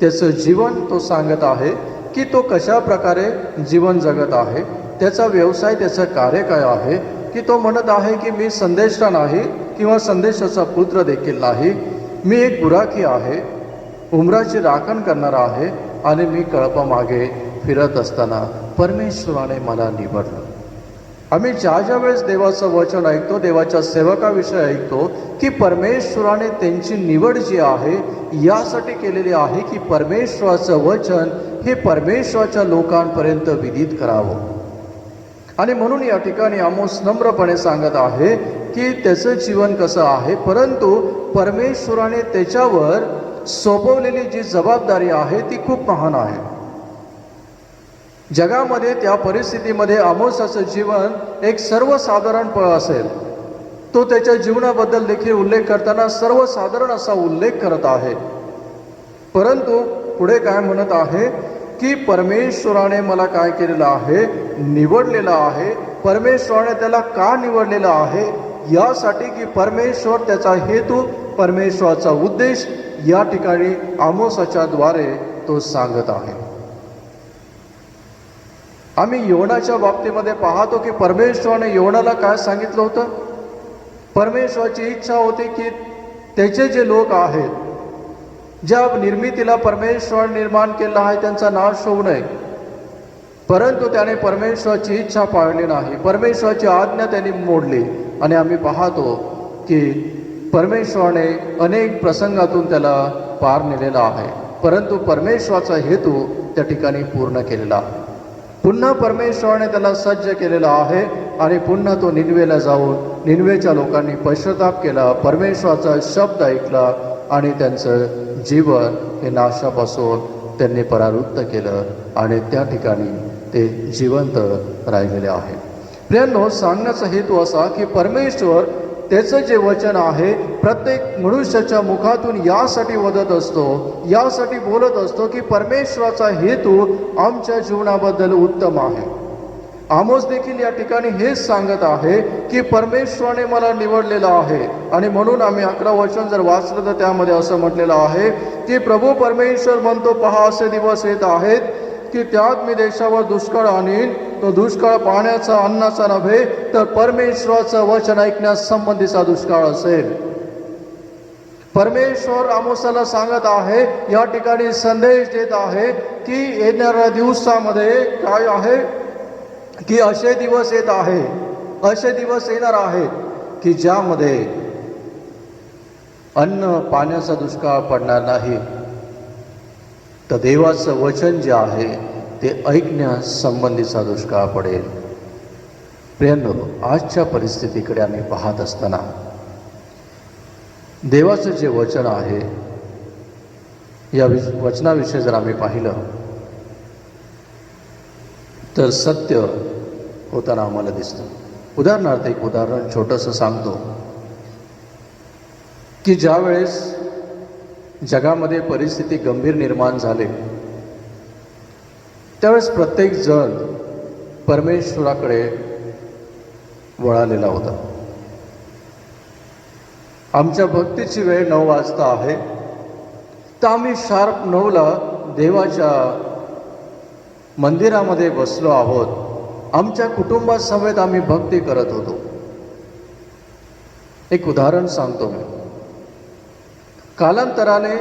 त्याचं जीवन तो सांगत आहे की तो कशा प्रकारे जीवन जगत आहे, त्याचा व्यवसाय, त्याचं कार्य काय आहे, की तो म्हणत आहे की मी संदेष्टा नाही किंवा संदेशाचा पुत्र देखील नाही, मी एक गुराखी आहे, उंबराची राखण करणारा आहे आणि मी कळपामागे फिरत असताना परमेश्वराने मला निवडलं. आम्ही ज्या वेळेस देवाचं वचन ऐकतो, देवाच्या सेवकाविषयी ऐकतो की परमेश्वराने त्यांची निवड जी आहे यासाठी केलेली आहे की परमेश्वराचं वचन हे परमेश्वराच्या लोकांपर्यंत विदित करावं. आणि म्हणून या ठिकाणी आमोस नम्रपणे सांगत आहे की त्याचं जीवन कसं आहे, परंतु परमेश्वराने त्याच्यावर सोपवलेली जी जबाबदारी आहे ती खूप महान आहे. जगामध्ये त्या परिस्थितीमध्ये आमोसाचं जीवन एक सर्वसाधारण असेल. तो त्याच्या जीवनाबद्दल देखील उल्लेख करताना सर्वसाधारण असा उल्लेख करत आहे. परंतु पुढे काय म्हणत आहे की परमेश्वराने मला काय केलेलं आहे, निवडलेलं आहे. परमेश्वराने त्याला का निवडलेलं आहे, यासाठी की परमेश्वर, त्याचा हेतू, परमेश्वराचा उद्देश या ठिकाणी आमोसाच्या द्वारे तो सांगत आहे. आम्ही योनाच्या बाबतीमध्ये पाहतो की परमेश्वराने योनाला काय सांगितलं होतं. परमेश्वराची इच्छा होती की त्याचे जे लोक आहेत, ज्या निर्मितीला परमेश्वर निर्माण केला आहे, त्यांचा नाश होऊ नये. परंतु त्याने परमेश्वराची इच्छा पाळली नाही, परमेश्वराची आज्ञा त्यांनी मोडली. आणि आम्ही पाहतो की परमेश्वराने अनेक प्रसंगातून त्याला पार नेलेला आहे, परंतु परमेश्वराचा हेतू त्या ठिकाणी पूर्ण केलेला आहे. पुन्हा परमेश्वराने त्याला सज्ज केलेला आहे आणि पुन्हा तो निनवेला जाऊन निनवेच्या लोकांनी पश्चाताप केला, परमेश्वराचा शब्द ऐकला आणि त्यांचं जीवन हे नाशापासून त्यांनी परावृत्त केलं आणि त्या ठिकाणी ते जिवंत राहिलेले आहे. प्रियांनो, सांगण्याचा हेतू असा की परमेश्वर त्याचं जे वचन आहे प्रत्येक मनुष्याच्या मुखातून यासाठी वदत असतो, यासाठी बोलत असतो की परमेश्वराचा हेतू आमच्या जीवनाबद्दल उत्तम आहे. आमोस देखील या ठिकाणी हेच सांगत आहे की परमेश्वराने मला निवडलेलं आहे. आणि म्हणून आम्ही 11 वचन जर वाचलं तर त्यामध्ये असं म्हटलेलं आहे की प्रभू परमेश्वर म्हणतो, पहा असे दिवस येत आहेत की त्यात मी देशावर दुष्काळ आणीन. तो दुष्काळ पाण्याचा, अन्नाचा नव्हे तर परमेश्वराचं वचन ऐकण्यास संबंधीचा दुष्काळ असेल. परमेश्वर आमोसाला सांगत आहे, या ठिकाणी संदेश देत आहे की येणाऱ्या दिवसामध्ये काय आहे की असे दिवस येत आहे, असे दिवस येणार आहेत की ज्यामध्ये अन्न पाण्याचा दुष्काळ पडणार नाही, तर देवाचं वचन जे आहे ते ऐकण्यास संबंधीचा दुष्काळ पडेल. प्रियांनो, आजच्या परिस्थितीकडे आम्ही पाहत असताना देवाचं जे वचन आहे या वचनाविषयी जर आम्ही पाहिलं तर सत्य होताना आम्हाला दिसतं. उदाहरणार्थ एक उदाहरण छोटंसं सांगतो की ज्यावेळेस जगामध्ये परिस्थिती गंभीर निर्माण झाली त्यावेळेस प्रत्येक जण परमेश्वराकडे वळालेला होता. आमच्या भक्तीची वेळ 9 वाजता आहे, तर आम्ही शार्प 9ला देवाच्या मंदिरामध्ये बसलो आहोत. आमच्या कुटुंबासमेत आम्ही भक्ती करत होतो. एक उदाहरण सांगतो मी. कालांतराने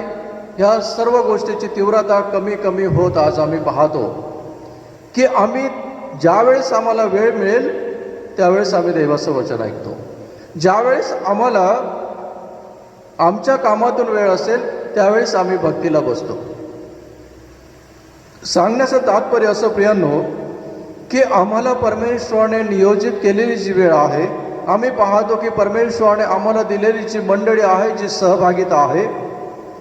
ह्या सर्व गोष्टीची तीव्रता कमी कमी होत आज आम्ही पाहतो की आम्ही ज्यावेळेस आम्हाला वेळ मिळेल त्यावेळेस आम्ही देवाचं वचन ऐकतो. ज्यावेळेस आम्हाला आमच्या कामातून वेळ असेल त्यावेळेस आम्ही भक्तीला बसतो. सांगण्याचं तात्पर्य असं प्रियांनो की आम्हाला परमेश्वराने नियोजित केलेली जी वेळ आहे, आम्ही पाहतो की परमेश्वराने आम्हाला दिलेली जी मंडळी आहे, जी सहभागिता आहे,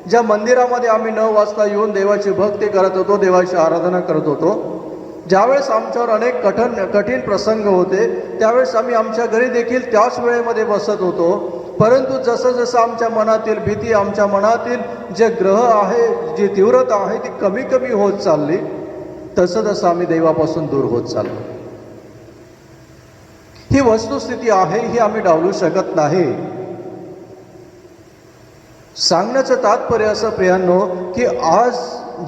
ज्या मंदिरामध्ये आम्ही 9 वाजता येऊन देवाची भक्ती करत होतो, देवाची आराधना करत होतो, ज्यावेळेस आमच्यावर अनेक कठीण प्रसंग होते त्यावेळेस आम्ही आमच्या घरी देखील त्याच वेळेमध्ये बसत होतो. परंतु जसं जसं आमच्या मनातील भीती, आमच्या मनातील जे ग्रह आहे, जी तीव्रता आहे ती कमी कमी होत चालली, तसं तसं आम्ही देवापासून दूर होत चाललो. ही वस्तुस्थिती आहे, ही आम्ही डावलू शकत नाही. सांगण्याचं तात्पर्य असं प्रियांनो की आज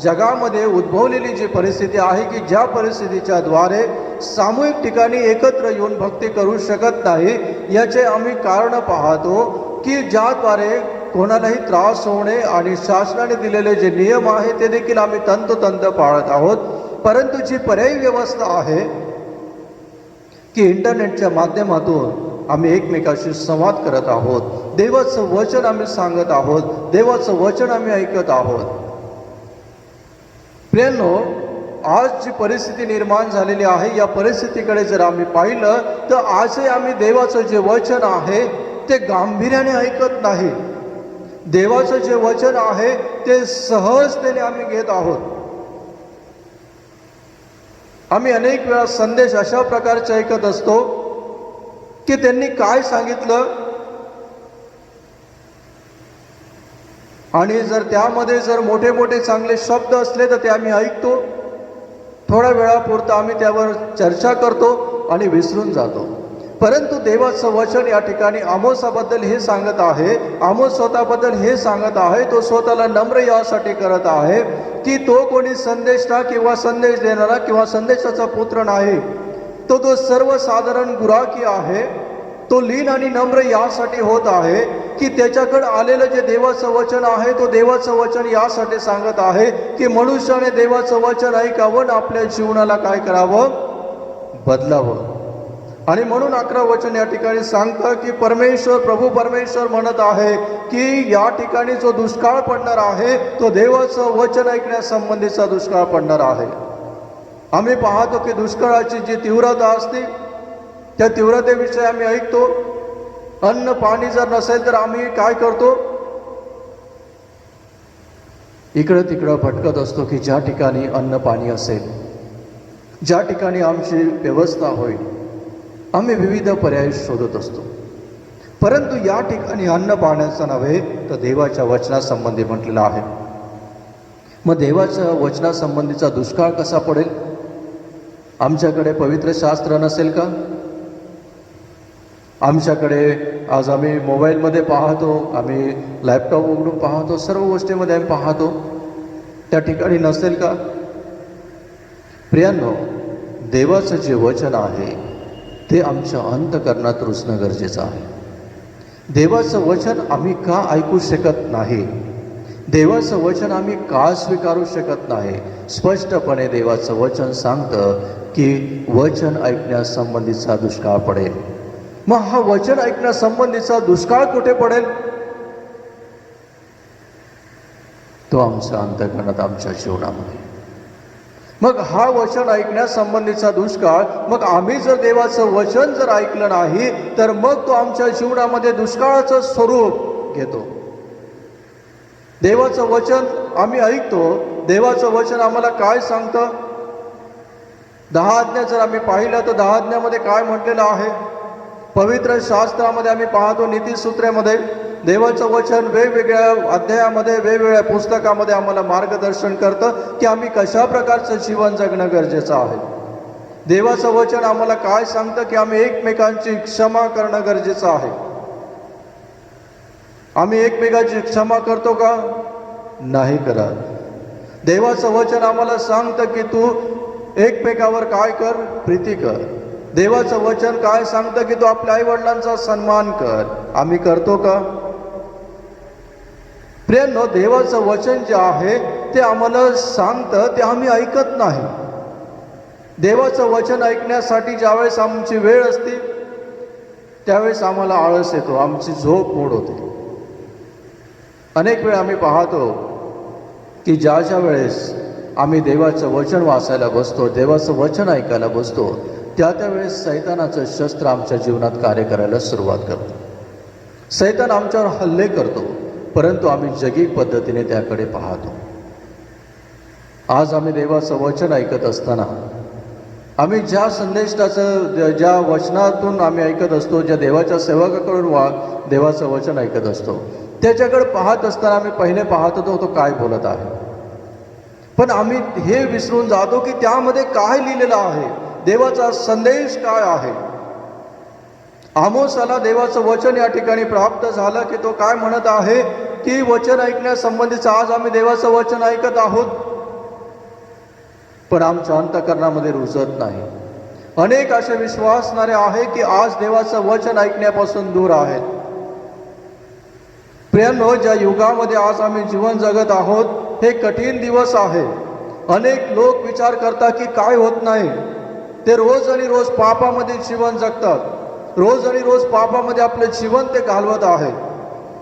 जगामध्ये उद्भवलेली जी परिस्थिती आहे की ज्या परिस्थितीच्या द्वारे सामूहिक ठिकाणी एकत्र येऊन भक्ती करू शकत नाही, याचे आम्ही कारण पाहतो की ज्याद्वारे कोणालाही त्रास होणे आणि शासनाने दिलेले जे नियम आहे ते देखील आम्ही तंतोतंत पाळत आहोत. परंतु जी पर्यायी व्यवस्था आहे की इंटरनेटच्या माध्यमातून आम्ही एकमेकाशी संवाद करत आहोत, देवाचं वचन आम्ही सांगत आहोत, देवाचं वचन आम्ही ऐकत आहोत. प्रियांनो, आज जी परिस्थिती निर्माण झालेली आहे या परिस्थितीकडे जर आम्ही पाहिलं तर आजही आम्ही देवाचं जे वचन आहे ते गांभीर्याने ऐकत नाही. देवाचं जे वचन आहे ते सहजतेने आम्ही घेत आहोत. आम्ही अनेक वेळा संदेश अशा प्रकारचे ऐकत असतो की त्यांनी काय सांगितलं आणि जर त्यामध्ये जर मोठे मोठे चांगले शब्द असले तर ते आम्ही ऐकतो, थोड्या वेळापुरतं आम्ही त्यावर चर्चा करतो आणि विसरून जातो. परंतु देवाचं वचन या ठिकाणी आमोसाबद्दल हे सांगत आहे, आमोस स्वतःबद्दल हे सांगत आहे, तो स्वतःला नम्र यासाठी करत आहे की तो कोणी संदेष्टा किंवा संदेश देणारा किंवा संदेशाचा पुत्र नाही, तो सर्वसाधारण गुराखी आहे. तो लीन आणि नम्र यासाठी होत आहे की त्याच्याकडे आलेलं जे देवाचं वचन आहे तो देवाचं वचन यासाठी सांगत आहे की मनुष्याने देवाचं वचन ऐकावं आणि आपल्या जीवनाला काय करावं, बदलावं. आणि म्हणून 11 वचन या ठिकाणी सांगतं की परमेश्वर, प्रभू परमेश्वर म्हणत आहे की या ठिकाणी जो दुष्काळ पडणार आहे तो देवाचं वचन ऐकण्यासंबंधीचा दुष्काळ पडणार आहे. आम्ही पाहतो की दुष्काळाची जी तीव्रता असते त्या तीव्रतेविषयी आम्ही ऐकतो. अन्न पाणी जर नसेल तर आम्ही काय करतो, इकडं तिकडं भटकत असतो की ज्या ठिकाणी अन्न पाणी असेल, ज्या ठिकाणी आमची व्यवस्था होईल, आम्ही विविध पर्याय शोधत असतो. परंतु या ठिकाणी अन्न पाण्याचं नव्हे तर देवाच्या वचनासंबंधी म्हटलेलं आहे. मग देवाच्या वचनासंबंधीचा दुष्काळ कसा पडेल? आमच्याकडे पवित्र शास्त्र नसेल का? आमच्याकडे आज आम्ही मोबाईलमध्ये पाहतो, आम्ही लॅपटॉप उघडून पाहतो, सर्व गोष्टीमध्ये आम्ही पाहतो, त्या ठिकाणी नसेल का? प्रियांनो, देवाचं जे वचन आहे ते आमच्या अंतःकरणात रुजणं गरजेचं आहे. देवाचं वचन आम्ही का ऐकू शकत नाही? देवाचं वचन आम्ही का स्वीकारू शकत नाही? स्पष्टपणे देवाचं वचन सांगतं की वचन ऐकण्यासंबंधीचा दुष्काळ पडेल. मग हा वचन ऐकण्यासंबंधीचा दुष्काळ कुठे पडेल? तो आमच्या अंतःकरणात, आमच्या जीवनामध्ये. मग हा वचन ऐकण्यासंबंधीचा दुष्काळ, मग आम्ही जर देवाचं वचन जर ऐकलं नाही तर मग तो आमच्या जीवनामध्ये दुष्काळाचं स्वरूप घेतो. देवाचं वचन आम्ही ऐकतो, देवाचं वचन आम्हाला काय सांगतं? 10 आज्ञा जर आम्ही पाहिलं तर 10 आज्ञामध्ये काय म्हटलेलं आहे? पवित्र शास्त्रामध्ये आम्ही पाहतो, नीतिसूत्रेमध्ये देवाचं वचन वेगवेगळ्या अध्यायामध्ये, वेगवेगळ्या पुस्तकामध्ये आम्हाला मार्गदर्शन करतं की आम्ही कशा प्रकारचं जीवन जगणं गरजेचं आहे. देवाचं वचन आम्हाला काय सांगतं की आम्ही एकमेकांची क्षमा करणं गरजेचं आहे. आम्ही एकमेकांची क्षमा करतो का? नाही करत. देवाचं वचन आम्हाला सांगतं की तू एकमेकावर काय कर? प्रीती कर. देवाचं वचन काय सांगतं की तू आपल्या आई वडिलांचा सन्मान कर. आम्ही करतो का? प्रियांनो, देवाचं वचन जे आहे ते आम्हाला सांगतं ते आम्ही ऐकत नाही. देवाचं वचन ऐकण्यासाठी ज्यावेळेस आमची वेळ असते त्यावेळेस आम्हाला आळस येतो, आमची झोप मोड होते. अनेक वेळ आम्ही पाहतो की ज्या वेळेस आम्ही देवाचं वचन वाचायला बसतो, देवाचं वचन ऐकायला बसतो, त्यावेळेस सैतानाचं शस्त्र आमच्या जीवनात कार्य करायला सुरुवात करतो. सैतान आमच्यावर हल्ले करतो, परंतु आम्ही जगी पद्धतीने त्याकडे पाहतो. आज आम्ही देवाचं वचन ऐकत असताना आम्ही ज्या संदेशाचं, ज्या वचनातून आम्ही ऐकत असतो, ज्या देवाच्या सेवकाकडून देवाचं वचन ऐकत असतो, त्याच्याकडे पाहत असताना आम्ही पहिले पाहत होतो तो काय बोलत आहे. पण आम्ही हे विसरून जातो की त्यामध्ये काय लिहिलेलं आहे, देवाचा संदेश काय आहे. आमोसाला देवाचं वचन या ठिकाणी प्राप्त झालं की तो काय म्हणत आहे की वचन ऐकण्यासंबंधीचं आज आम्ही देवाचं वचन ऐकत आहोत, पण आमच्या अंतःकरणामध्ये रुजत नाही. अनेक असे विश्वासणारे आहे की आज देवाचं वचन ऐकण्यापासून दूर आहेत. प्रियांनो, ज्या युगामध्ये आज आम्ही जीवन जगत आहोत हे कठीण दिवस आहे. अनेक लोक विचार करतात की काय होत नाही, ते रोज आणि रोज पापामध्ये जीवन जगतात, रोज आणि रोज पापामध्ये आपलं जीवन ते घालवत आहेत.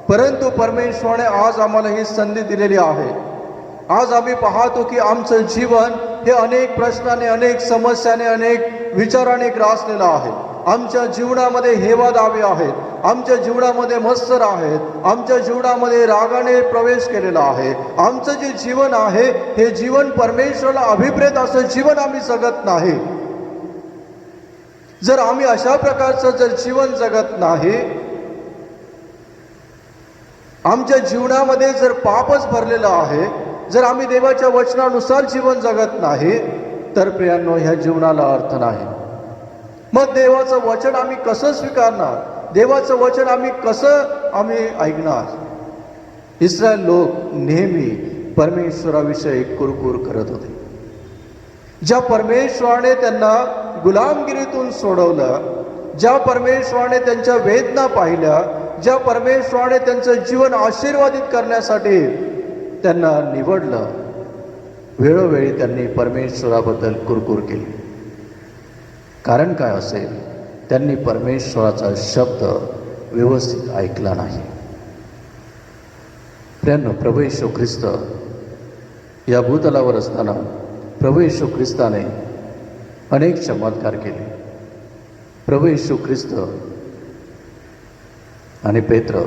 परंतु परमेश्वराने आज आम्हाला ही संधी दिलेली आहे. आज आम्ही पाहतो की आमचं जीवन हे अनेक प्रश्नाने, अनेक समस्याने, अनेक विचाराने ग्रासलेलं आहे. आमच्या जीवनामध्ये हेवा दावे आहेत, आमच्या जीवनामध्ये मत्सर आहेत, आमच्या जीवनामध्ये रागाने प्रवेश केलेला आहे. आमचं जे जीवन आहे हे जीवन परमेश्वराला अभिप्रेत असं जीवन आम्ही जगत नाही. जर आम्ही अशा प्रकारचं जर जीवन जगत नाही, आमच्या जीवनामध्ये जर पापच भरलेलं आहे, जर आम्ही देवाच्या वचनानुसार जीवन जगत नाही, तर प्रियांनो ह्या जीवनाला अर्थ नाही. मग देवाचं वचन आम्ही कसं स्वीकारणार? देवाचं वचन आम्ही कसं ऐकणार? इस्रायल लोक नेहमी परमेश्वराविषयी कुरकुर करत होते. ज्या परमेश्वराने त्यांना गुलामगिरीतून सोडवलं, ज्या परमेश्वराने त्यांच्या वेदना पाहिल्या, ज्या परमेश्वराने त्यांचं जीवन आशीर्वादित करण्यासाठी त्यांना निवडलं, वेळोवेळी त्यांनी परमेश्वराबद्दल कुरकुर केली. कारण काय असेल? त्यांनी परमेश्वराचा शब्द व्यवस्थित ऐकला नाही. प्रियांनो, प्रभू येशू ख्रिस्त या भूतलावर असताना प्रभू येशू ख्रिस्ताने अनेक चमत्कार केले. प्रभू येशू ख्रिस्त आणि पेत्र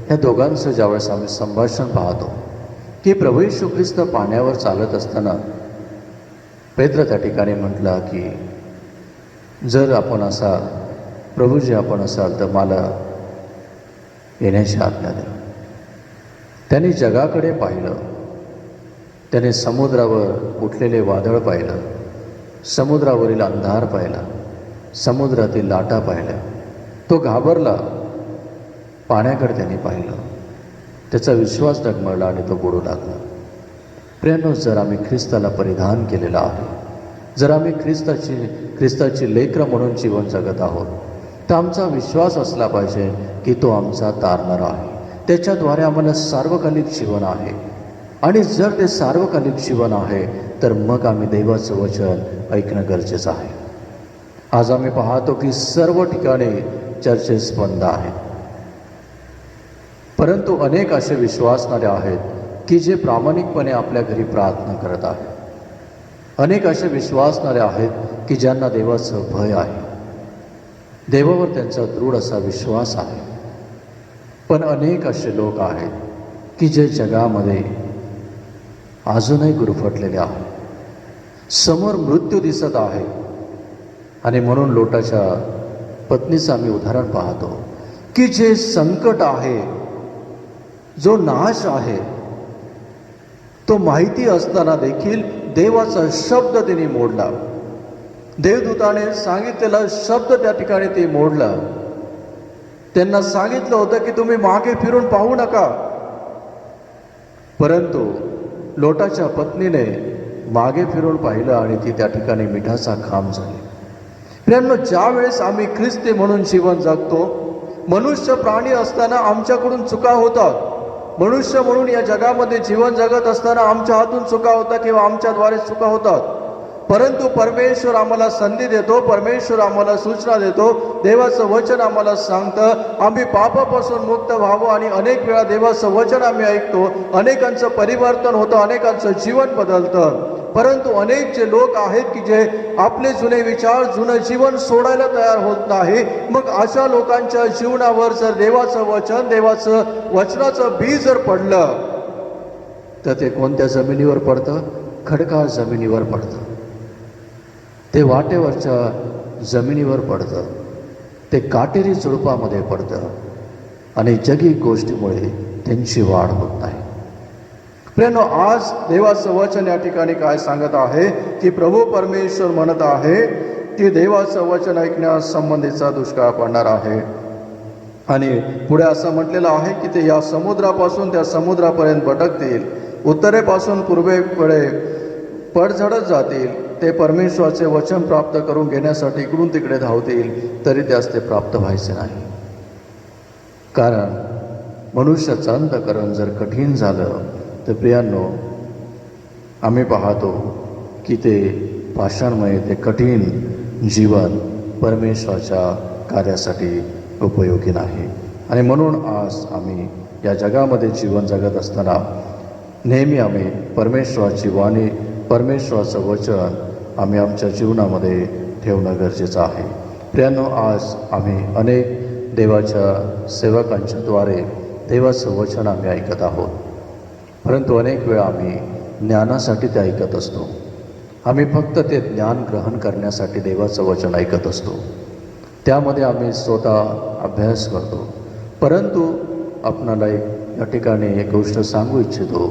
या दोघांचं ज्यावेळेस आम्ही संभाषण पाहतो की प्रभू येशू ख्रिस्त पाण्यावर चालत असताना पेत्र त्या ठिकाणी म्हटला की जर आपण असाल, प्रभूजी आपण असाल, तर मला येण्याची आज्ञा द्या. त्यांनी जगाकडे पाहिलं, त्याने समुद्रावर उठलेले वादळ पाहिलं, समुद्रावरील अंधार पाहिला, समुद्रातील लाटा पाहिल्या. तो घाबरला, पाण्याकडे त्यांनी पाहिलं, त्याचा विश्वास डगमळला आणि तो बुडू लागला. प्रियांनो, जर आम्ही ख्रिस्ताला परिधान केलेलं आहे, जर आम्ही ख्रिस्ताची लेकरं म्हणून जीवन जगत आहोत, तर आमचा विश्वास असला पाहिजे की तो आमचा तारणारा आहे, त्याच्याद्वारे आम्हाला सार्वकालिक जीवन आहे. आणि जर ते सार्वकालिक जीवन आहे तर मग आम्ही देवाचं वचन ऐकणं गरजेचं आहे. आज आम्ही पाहतो की सर्व ठिकाणी चर्चेस बंद आहेत, परंतु अनेक असे विश्वासणारे आहेत की जे प्रामाणिकपणे आपल्या घरी प्रार्थना करत आहेत. अनेक असे विश्वासणारे आहेत की ज्यांना देवाचं भय आहे, देवावर त्यांचा दृढ असा विश्वास आहे. पण अनेक असे लोक आहेत की जे जगामध्ये अजूनही गुरफटलेले आहेत. समोर मृत्यू दिसत आहे आणि म्हणून लोटाच्या पत्नीचं आम्ही उदाहरण पाहतो की जे संकट आहे, जो नाश आहे, तो माहिती असताना देखील देवाचा शब्द तिने मोडला. देवदूताने सांगितलेला शब्द त्या ठिकाणी ते मोडला. त्यांना सांगितलं होतं की तुम्ही मागे फिरून पाहू नका, परंतु लोटाच्या पत्नीने मागे फिरून पाहिलं आणि ती त्या ठिकाणी मिठाचा खांब झाली. प्रियांनो, ज्या वेळेस आम्ही ख्रिस्ती म्हणून जीवन जगतो, मनुष्य प्राणी असताना आमच्याकडून चुका होतात. मनुष्य म्हणून या जगामध्ये जीवन जगत असताना आमच्या हातून चुका होतात किंवा आमच्याद्वारे चुका होतात. परंतु परमेश्वर आम्हाला संधी देतो, परमेश्वर आम्हाला सूचना देतो, देवाचं वचन आम्हाला सांगतं आम्ही पापापासून मुक्त व्हावं. आणि अनेक वेळा देवाचं वचन आम्ही ऐकतो, अनेकांचं परिवर्तन होतं, अनेकांचं जीवन बदलतं. परंतु अनेक जे लोक आहेत की जे आपले जुने विचार, जुनं जीवन सोडायला तयार होत नाही. मग अशा लोकांच्या जीवनावर जर देवाचं वचनाचं बीज जर पडलं तर ते कोणत्या जमिनीवर पडतं? खडकाळ जमिनीवर पडतं, ते वाटेवरच्या जमिनीवर पडतं, ते काटेरी झुडपामध्ये पडतं आणि जगी गोष्टीमुळे त्यांची वाढ होत नाही. प्रियांनो, आज देवाचं वचन या ठिकाणी काय सांगत आहे की प्रभू परमेश्वर म्हणत आहे की देवाचं वचन ऐकण्यास संबंधीचा दुष्काळ पडणार आहे. आणि पुढे असं म्हटलेलं आहे की ते या समुद्रापासून त्या समुद्रापर्यंत भटकतील, उत्तरेपासून पूर्वेकडे पडझडत जातील. ते परमेश्वराचे वचन प्राप्त करून घेण्यासाठी इकडून तिकडे धावतील, तरी त्यास ते प्राप्त व्हायचे नाही. कारण मनुष्याचं अंतःकरण जर कठीण झालं तर प्रियांनो, आम्ही पाहतो की ते पाषाणमय, ते कठीण जीवन परमेश्वराच्या कार्यासाठी उपयोगी नाही. आणि म्हणून आज आम्ही या जगामध्ये जीवन जगत असताना नेहमी आम्ही परमेश्वराची वाणी, परमेश्वराचं वचन आम्ही आमच्या जीवनामध्ये ठेवणं गरजेचं आहे. प्रियांनो, आज आम्ही अनेक देवाच्या सेवकांच्याद्वारे देवाचं वचन आम्ही ऐकत आहोत, परंतु अनेक वेळा आम्ही ज्ञानासाठी ते ऐकत असतो. आम्ही फक्त ते ज्ञान ग्रहण करण्यासाठी देवाचं वचन ऐकत असतो, त्यामध्ये आम्ही स्वतः अभ्यास करतो. परंतु आपणाला एक या ठिकाणी एक गोष्ट सांगू इच्छितो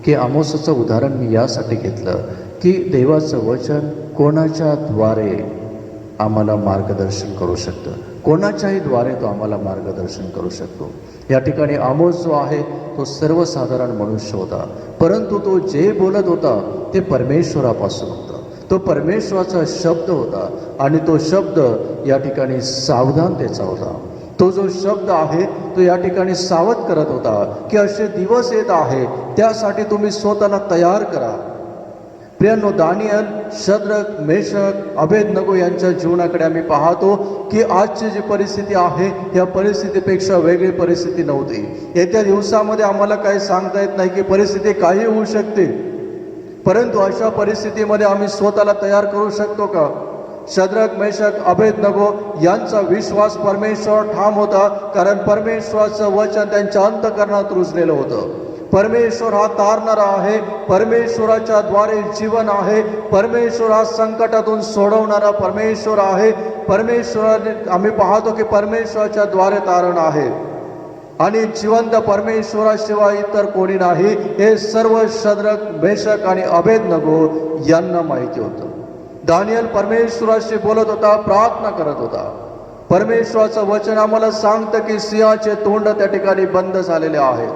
की आमोसचं उदाहरण मी यासाठी घेतलं की देवाचं वचन कोणाच्या द्वारे आम्हाला मार्गदर्शन करू शकतं, कोणाच्याही द्वारे तो आम्हाला मार्गदर्शन करू शकतो. या ठिकाणी आमोस जो आहे तो सर्वसाधारण मनुष्य होता, परंतु तो जे बोलत होता ते परमेश्वरापासून होता. तो परमेश्वराचा शब्द होता आणि तो शब्द या ठिकाणी सावधानतेचा होता. तो जो शब्द आहे तो या ठिकाणी सावध करत होता की असे दिवस येत आहे, त्यासाठी तुम्ही स्वतःला तयार करा. प्रियांनो, दानियल, शद्रक, मेशक, अबेदनगो यांच्या जीवनाकडे आम्ही पाहतो की आजची जी परिस्थिती आहे या परिस्थितीपेक्षा वेगळी परिस्थिती नव्हती. येत्या दिवसामध्ये आम्हाला काही सांगता येत नाही की परिस्थिती काही होऊ शकते, परंतु अशा परिस्थितीमध्ये आम्ही स्वतःला तयार करू शकतो का? शद्रक, मेशक, अबेदनगो यांचा विश्वास परमेश्वर ठाम होता, कारण परमेश्वराचं वचन त्यांच्या अंतःकरणात रुजलेलं होतं. परमेश्वर हा तारणारा आहे, परमेश्वराच्या द्वारे जीवन आहे, परमेश्वर हा संकटातून सोडवणारा परमेश्वर आहे. परमेश्वराने आम्ही पाहतो की परमेश्वराच्या द्वारे तारण आहे आणि जिवंत परमेश्वराशिवाय इतर कोणी नाही. हे सर्व शद्रक, मेशक आणि अबेदनगो यांना माहिती होतं. दानियल परमेश्वराशी बोलत होता, प्रार्थना करत होता. परमेश्वराचं वचन आम्हाला सांगतं की सिंहाचे तोंड त्या ठिकाणी बंद झालेले आहेत.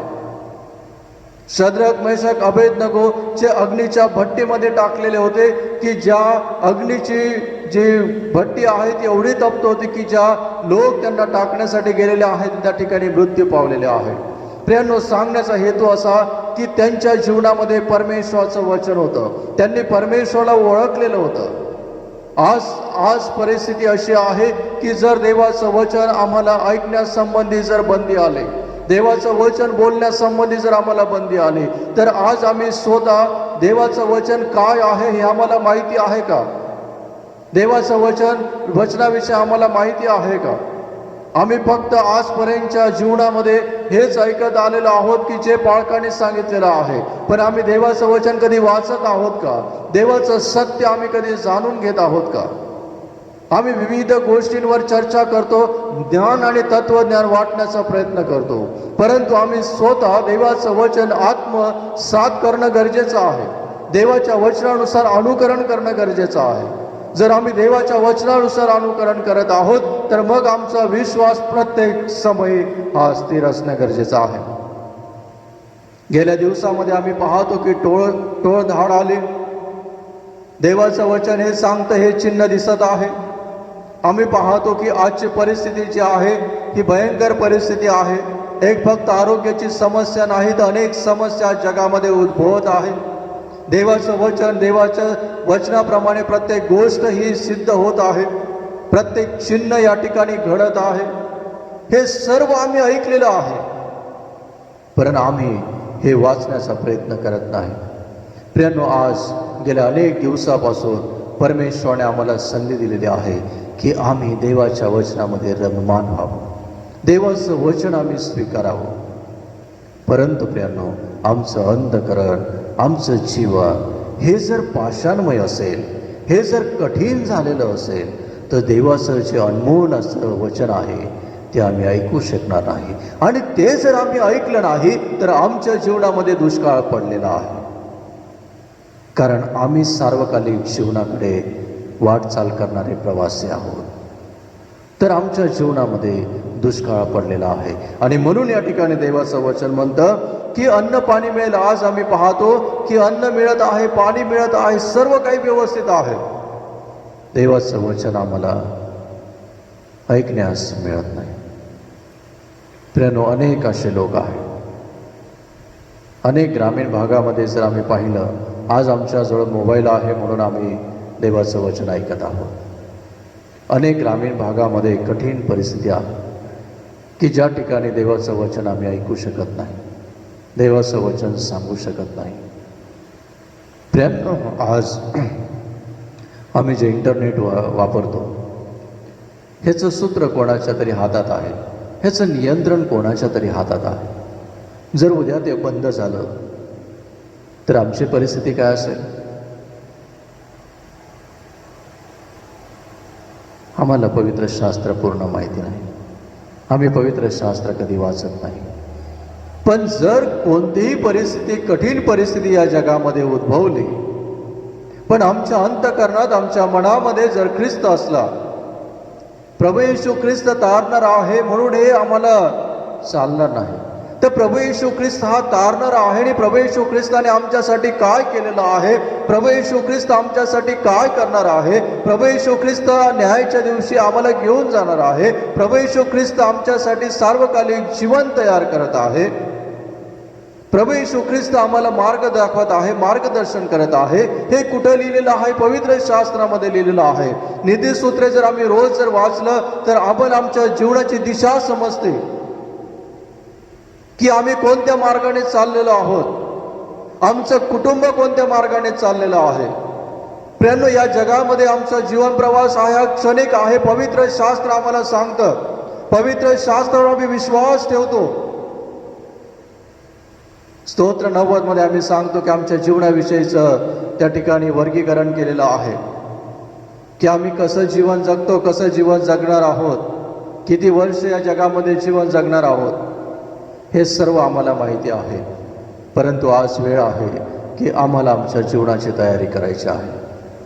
शद्रक, मेशक, अबेदनगो जे अग्नीच्या भट्टीमध्ये टाकलेले होते की ज्या अग्नीची जी भट्टी आहे ती एवढी तप्त होती की ज्या लोक त्यांना टाकण्यासाठी गेलेले आहेत त्या ठिकाणी मृत्यू पावलेले आहेत. प्रियांनो, सांगण्याचा हेतू असा की त्यांच्या जीवनामध्ये परमेश्वराचं वचन होतं, त्यांनी परमेश्वराला ओळखलेलं होतं. आज परिस्थिती अशी आहे की जर देवाचं वचन आम्हाला ऐकण्यासंबंधी जर बंदी आले, देवाचं वचन बोलण्यासंबंधी जर आम्हाला बंदी आली, तर आज आम्ही स्वतः देवाचं वचन काय आहे हे आम्हाला माहिती आहे का? देवाचं वचनाविषयी आम्हाला माहिती आहे का? आम्ही फक्त आजपर्यंतच्या जीवनामध्ये हेच ऐकत आलेलो आहोत की जे पालकांनी सांगितलेलं आहे, पण आम्ही देवाचं वचन कधी वाचत आहोत का? देवाचं सत्य आम्ही कधी जाणून घेत आहोत का? आम्ही विविध गोष्टींवर चर्चा करतो, ज्ञान आणि तत्वज्ञान वाटण्याचा प्रयत्न करतो, परंतु आम्ही स्वतः देवाचं वचन आत्मसात करणं गरजेचं आहे. देवाच्या वचनानुसार अनुकरण करणं गरजेचं आहे. जर आम्ही देवाच्या वचनानुसार अनुकरण करत आहोत तर मग आमचा विश्वास प्रत्येक समयी हा स्थिर असणं गरजेचं आहे. गेल्या दिवसामध्ये आम्ही पाहतो की टोळधाड आली. देवाचं वचन हे सांगतं, हे चिन्ह दिसत आहे. आम्ही पाहतो की आजची परिस्थिती जी आहे ही भयंकर परिस्थिती आहे. एक फक्त आरोग्याची समस्या नाही तर अनेक समस्या जगामध्ये उद्भवत आहे. देवाच्या वचनाप्रमाणे प्रत्येक गोष्ट ही सिद्ध होत आहे, प्रत्येक चिन्ह या ठिकाणी घडत आहे. हे सर्व आम्ही ऐकलेलं आहे, परंतु आम्ही हे वाचण्याचा प्रयत्न करत नाही. प्रियांनो, आज गेल्या अनेक दिवसापासून परमेश्वराने आम्हाला संधी दिलेली आहे की आम्ही देवाच्या वचनामध्ये रममान व्हावं, देवाचं वचन आम्ही स्वीकारावं. परंतु प्रियांनो, आमचं अंतःकरण, आमचं जीवन हे जर पाषाणमय असेल, हे जर कठीण झालेलं असेल, तर देवाचं जे अनमोल असं वचन आहे ते आम्ही ऐकू शकणार नाही. आणि ते जर आम्ही ऐकलं नाही तर आमच्या जीवनामध्ये दुष्काळ पडलेला आहे, कारण आम्ही सार्वकालिक जीवनाकडे वाटचाल करणारे प्रवासी आहोत. तर आमच्या जीवनामध्ये दुष्काळ पडलेला आहे. आणि म्हणून या ठिकाणी देवाचं वचन म्हणतं की अन्न पाणी मिळेल. आज आम्ही पाहतो की अन्न मिळत आहे, पाणी मिळत आहे, सर्व काही व्यवस्थित आहे. देवाचं वचन आम्हाला ऐकण्यास मिळत नाही. प्रियांनो, अनेक असे लोक आहेत. अनेक ग्रामीण भागामध्ये जर आम्ही पाहिलं, आज आमच्याजवळ मोबाईल आहे म्हणून आम्ही देवाचं वचन ऐकत आहोत. अनेक ग्रामीण भागामध्ये कठीण परिस्थिती आहे की ज्या ठिकाणी देवाचं वचन आम्ही ऐकू शकत नाही, देवाचं वचन सांगू शकत नाही. प्रियांनो, आज आम्ही जे इंटरनेट वापरतो ह्याचं सूत्र कोणाच्या तरी हातात आहे, ह्याचं नियंत्रण कोणाच्या तरी हातात आहे. जर उद्या ते बंद झालं तर आमची परिस्थिती काय असेल? आम्हाला पवित्र शास्त्र पूर्ण माहिती नाही, आम्ही पवित्र शास्त्र कधी वाचत नाही. पण जर कोणतीही परिस्थिती, कठीण परिस्थिती या जगामध्ये उद्भवली, पण आमच्या अंतःकरणात, आमच्या मनामध्ये जर ख्रिस्त असला, प्रभू येशू ख्रिस्त तारणार आहे म्हणून हे आम्हाला चालणार नाही. तर प्रभू येशू ख्रिस्त हा तारणार आहे आणि प्रभू येशू ख्रिस्ताने आमच्यासाठी काय केलेलं आहे, प्रभू येशू ख्रिस्त आमच्यासाठी काय करणार आहे, प्रभू येशू ख्रिस्त न्यायाच्या दिवशी आम्हाला घेऊन जाणार आहे, प्रभू येशू ख्रिस्त आमच्यासाठी सार्वकालिक जीवन तयार करत आहे, प्रभू येशू ख्रिस्त आम्हाला मार्ग दाखवत आहे, मार्गदर्शन करत आहे. हे कुठं लिहिलेलं आहे? पवित्र शास्त्रामध्ये लिहिलेलं आहे. नीतिसूत्रे जर आम्ही रोज जर वाचलं तर आपण आमच्या जीवनाची दिशा समजते की आम्ही कोणत्या मार्गाने चाललेलो आहोत, आमचं कुटुंब कोणत्या मार्गाने चाललेलं आहे. प्रियांनो, या जगामध्ये आमचा जीवन प्रवास हा क्षणिक आहे. पवित्र शास्त्र आम्हाला सांगतं, पवित्र शास्त्रावर आम्ही विश्वास ठेवतो. स्तोत्र 90 मध्ये आम्ही सांगतो की आमच्या जीवनाविषयीचं त्या ठिकाणी वर्गीकरण केलेलं आहे की आम्ही कसं जीवन जगतो, कसं जीवन जगणार आहोत, किती वर्ष या जगामध्ये जीवन जगणार आहोत, हे सर्व आम्हाला माहिती आहे. परंतु आज वेळ आहे की आम्हाला आमच्या जीवनाची तयारी करायची आहे.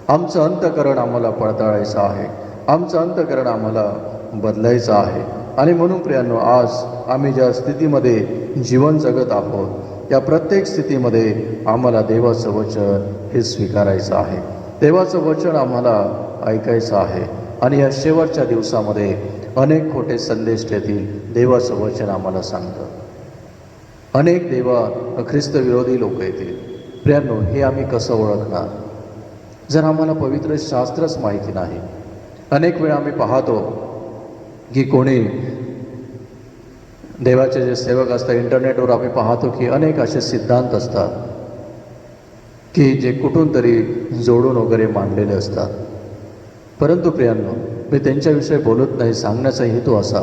आमचं अंतःकरण आम्हाला पडताळायचं आहे, आमचं अंतःकरण आम्हाला बदलायचं आहे. आणि म्हणून प्रियांनो, आज आम्ही ज्या स्थितीमध्ये जीवन जगत आहोत या प्रत्येक स्थितीमध्ये आम्हाला देवाचं वचन हे स्वीकारायचं आहे, देवाचं वचन आम्हाला ऐकायचं आहे. आणि या शेवटच्या दिवसामध्ये अनेक खोटे संदेश येतील. देवाचं वचन आम्हाला सांगतं अनेक ख्रिस्त विरोधी लोक येतील. प्रियांनो, हे आम्ही कसं ओळखणार जर आम्हाला पवित्र शास्त्रच माहिती नाही? अनेक वेळा आम्ही पाहतो की कोणी देवाचे जे सेवक असतात, इंटरनेटवर आम्ही पाहतो की अनेक असे सिद्धांत असतात की जे कुठून तरी जोडून वगैरे मांडलेले असतात. परंतु प्रियांनो, मी त्यांच्याविषयी बोलत नाही. सांगण्याचा हेतू असा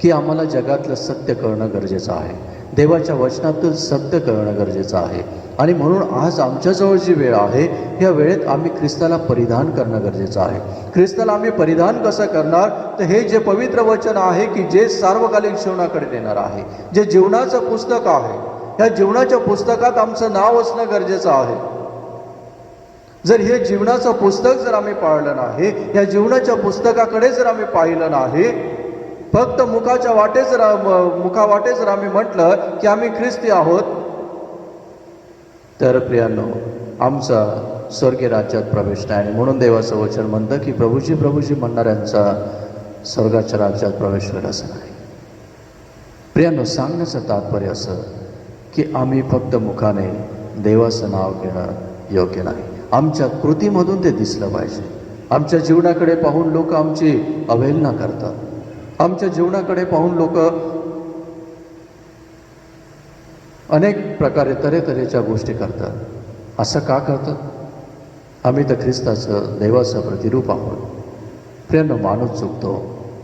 की आम्हाला जगातलं सत्य कळणं गरजेचं आहे, देवाच्या वचनातलं सत्य कळणं गरजेचं आहे. आणि म्हणून आज आमच्याजवळ जी वेळ आहे, या वेळेत आम्ही ख्रिस्ताला परिधान करणं गरजेचं आहे. ख्रिस्ताला आम्ही परिधान कसं करणार? तर हे जे पवित्र वचन आहे की जे सार्वकालिक जीवनाकडे नेणार आहे, जे जीवनाचं पुस्तक आहे, या जीवनाच्या पुस्तकात आमचं नाव असणं गरजेचं आहे. जर हे जीवनाचं पुस्तक जर आम्ही पाळलं नाही, या जीवनाच्या पुस्तकाकडे जर आम्ही पाहिलं नाही, फक्त मुखावाटे जर आम्ही म्हटलं की आम्ही ख्रिस्ती आहोत, तर प्रियांनो, आमचा स्वर्गीय राज्यात प्रवेश नाही. आणि म्हणून देवाचं वचन म्हणतं की प्रभूजी प्रभूजी म्हणणाऱ्यांचा स्वर्गाच्या राज्यात प्रवेश होईल असं नाही. प्रियांनो, सांगण्याचं तात्पर्य असं की आम्ही फक्त मुखाने देवाचं नाव घेणं योग्य नाही, आमच्या कृतीमधून ते दिसलं पाहिजे. आमच्या जीवनाकडे पाहून लोक आमची अवहेलना करतात, आमच्या जीवनाकडे पाहून लोक अनेक प्रकारे तऱ्हेतऱ्हेच्या गोष्टी करतात. असं का करतात? आम्ही तर ख्रिस्ताचं, देवाचं प्रतिरूप आहोत. प्रियांनो, माणूस चुकतो,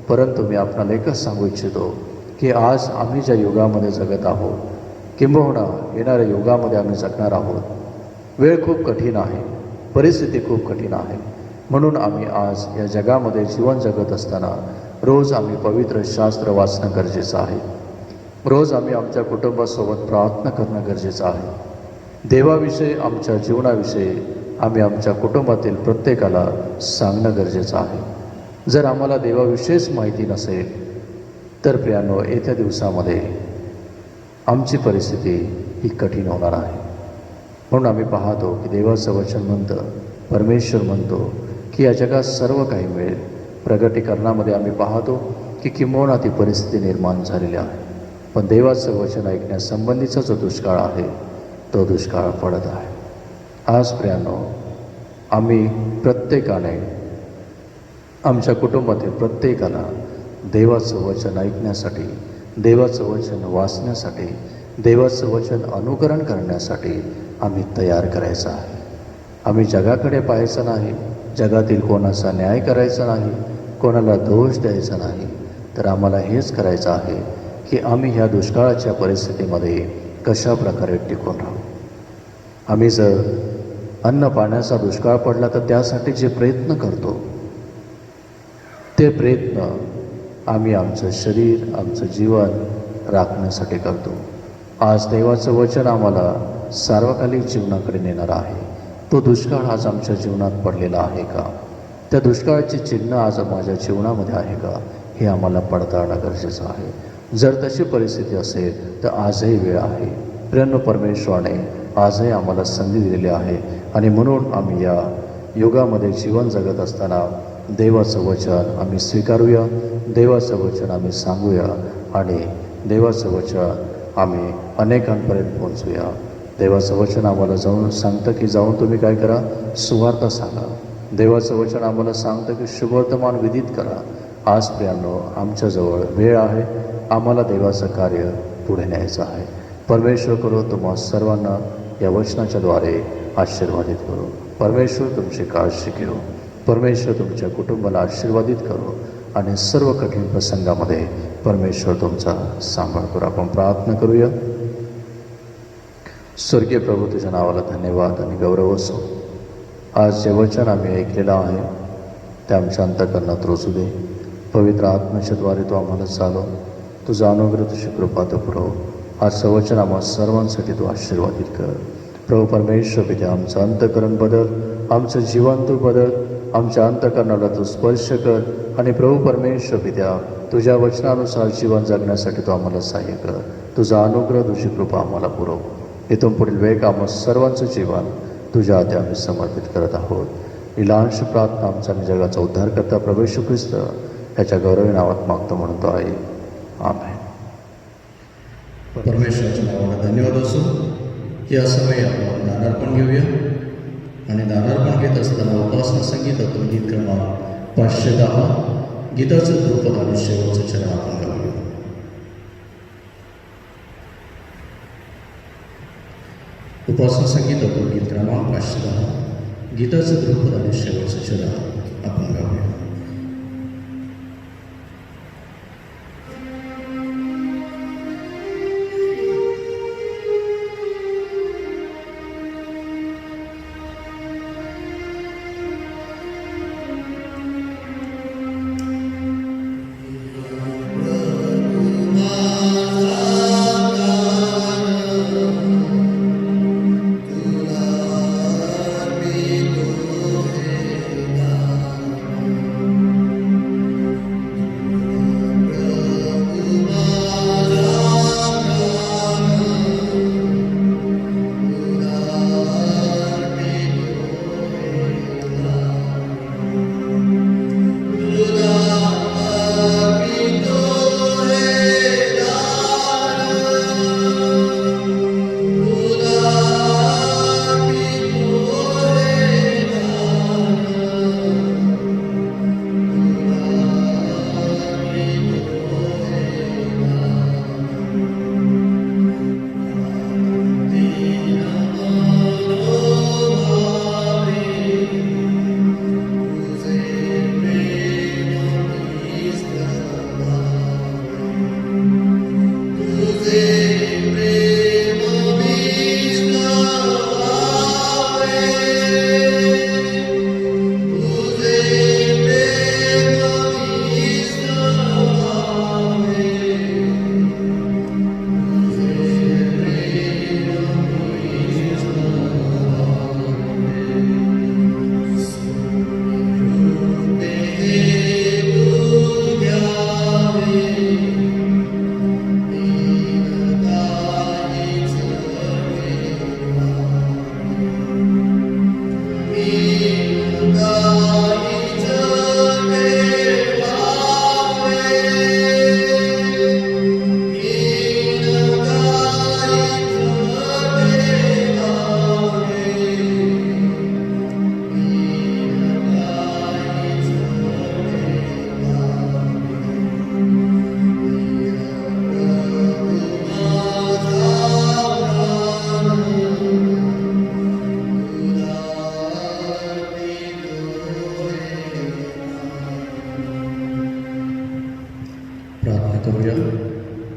परंतु मी आपणाला एकच सांगू इच्छितो की आज आम्ही ज्या युगामध्ये जगत आहोत, किंबहुना येणाऱ्या युगामध्ये आम्ही जगणार आहोत, वेळ खूप कठीण आहे, परिस्थिती खूप कठीण आहे. म्हणून आम्ही आज या जगामध्ये जीवन जगत असताना रोज आम्ही पवित्र शास्त्र वाचणं गरजेचं आहे. रोज आम्ही आमच्या कुटुंबासोबत प्रार्थना करणं गरजेचं आहे. देवाविषयी, आमच्या जीवनाविषयी आम्ही आमच्या कुटुंबातील प्रत्येकाला सांगणं गरजेचं आहे. जर आम्हाला देवाविषयीच माहिती नसेल तर प्रियांनो, येत्या दिवसामध्ये आमची परिस्थिती ही कठीण होणार आहे. म्हणून आम्ही पाहतो की देवाचं वचन म्हणतं, परमेश्वर म्हणतो की या जगात सर्व काही मिळेल. प्रगटीकरणामध्ये आम्ही पाहतो की किंबहुना ती परिस्थिती निर्माण झालेली आहे. पण देवाचं वचन ऐकण्यासंबंधीचा जो दुष्काळ आहे, तो दुष्काळ पडत आहे. आज प्रियांनो, आम्ही प्रत्येकाने, आमच्या कुटुंबातील प्रत्येकाला देवाचं वचन ऐकण्यासाठी, देवाचं वचन वाचण्यासाठी, देवाचं वचन अनुकरण करण्यासाठी आम्ही तयार करायचं आहे. आम्ही जगाकडे पाहायचं नाही, जगातील कोणाचा न्याय करायचा नाही, कोणाला दोष द्यायचा नाही, तर आम्हाला हेच करायचं आहे की आम्ही ह्या दुष्काळाच्या परिस्थितीमध्ये कशा प्रकारे टिकून राहू. आम्ही जर अन्न पाण्याचा दुष्काळ पडला तर त्यासाठी जे प्रयत्न करतो, ते प्रयत्न आम्ही आमचं शरीर, आमचं जीवन राखण्यासाठी करतो. आज देवाचं वचन आम्हाला सार्वकालिक जीवनाकडे नेणार आहे. तो दुष्काळ आज आमच्या जीवनात पडलेला आहे का? त्या दुष्काळाची चिन्ह आज माझ्या जीवनामध्ये आहे का? हे आम्हाला पडताळणं गरजेचं आहे. जर तशी परिस्थिती असेल तर आजही वेळ आहे. प्रिय परमेश्वराने आजही आम्हाला संधी दिलेली आहे आणि म्हणून आम्ही या युगामध्ये जीवन जगत असताना देवाचं वचन आम्ही स्वीकारूया, देवाचं वचन आम्ही सांगूया आणि देवाचं वचन आम्ही अनेकांपर्यंत पोहोचूया. देवाचं वचन आम्हाला जाऊन सांगतं की जाऊन तुम्ही काय करा? सुवार्ता सांगा. देवाचं वचन आम्हाला सांगतं की शुभवर्तमान विदित करा. आज प्रियांनो, आमच्याजवळ वेळ आहे. आम्हाला देवाचं कार्य पुढे न्यायचं आहे. परमेश्वर करो तुम्हा सर्वांना या वचनाच्याद्वारे आशीर्वादित करो. परमेश्वर तुमची काळजी घेऊ. परमेश्वर तुमच्या कुटुंबाला आशीर्वादित करो आणि सर्व कठीण प्रसंगामध्ये परमेश्वर तुमचा सांभाळ करू. आपण प्रार्थना करूया. स्वर्गीय प्रभू, तुझ्या नावाला धन्यवाद आणि गौरव असो. आज जे वचन आम्ही ऐकलेलं आहे ते आमच्या अंतःकरणात रोजू दे. पवित्र आत्म्याच्याद्वारे तू आम्हाला चालव. तुझा अनुग्रह, तुझी कृपा तो पुरव. आजचं वचन आम्हा सर्वांसाठी तू आशीर्वादित कर. प्रभू परमेश्वर पित्या, आमचं अंतःकरण बदल, आमचं जीवन तू बदल, आमच्या अंतःकरणाला तू स्पर्श कर आणि प्रभू परमेश्वर पित्या, तुझ्या वचनानुसार जीवन जगण्यासाठी तू आम्हाला सहाय्य कर. तुझा अनुग्रह, तुझी कृपा आम्हाला पुरव. इथून पुढील वेळ आम्हा सर्वांचं जीवन तुझ्या हाती आम्ही समर्पित करत आहोत. ही लहानशी प्रार्थना आमचा आणि जगाचा उद्धार करता प्रभू येशू ख्रिस्त याच्या गौरवी नावात मागतो म्हणतो आहे. आमेन. परमेश्वराच्या नावाला धन्यवाद असो. या समयी आपण दानार्पण घेऊया आणि दानार्पण घेत असताना उपासना संगीतातून गीत क्रमांक 510 गीताचं ध्रुपद आणि शेवटचं चरण आपण गाऊया. उपासना संगीतातून गीत क्रमांक 510 गीताचं ध्रुपद आणि शेवटचं चरण आपण गाऊया. करूया.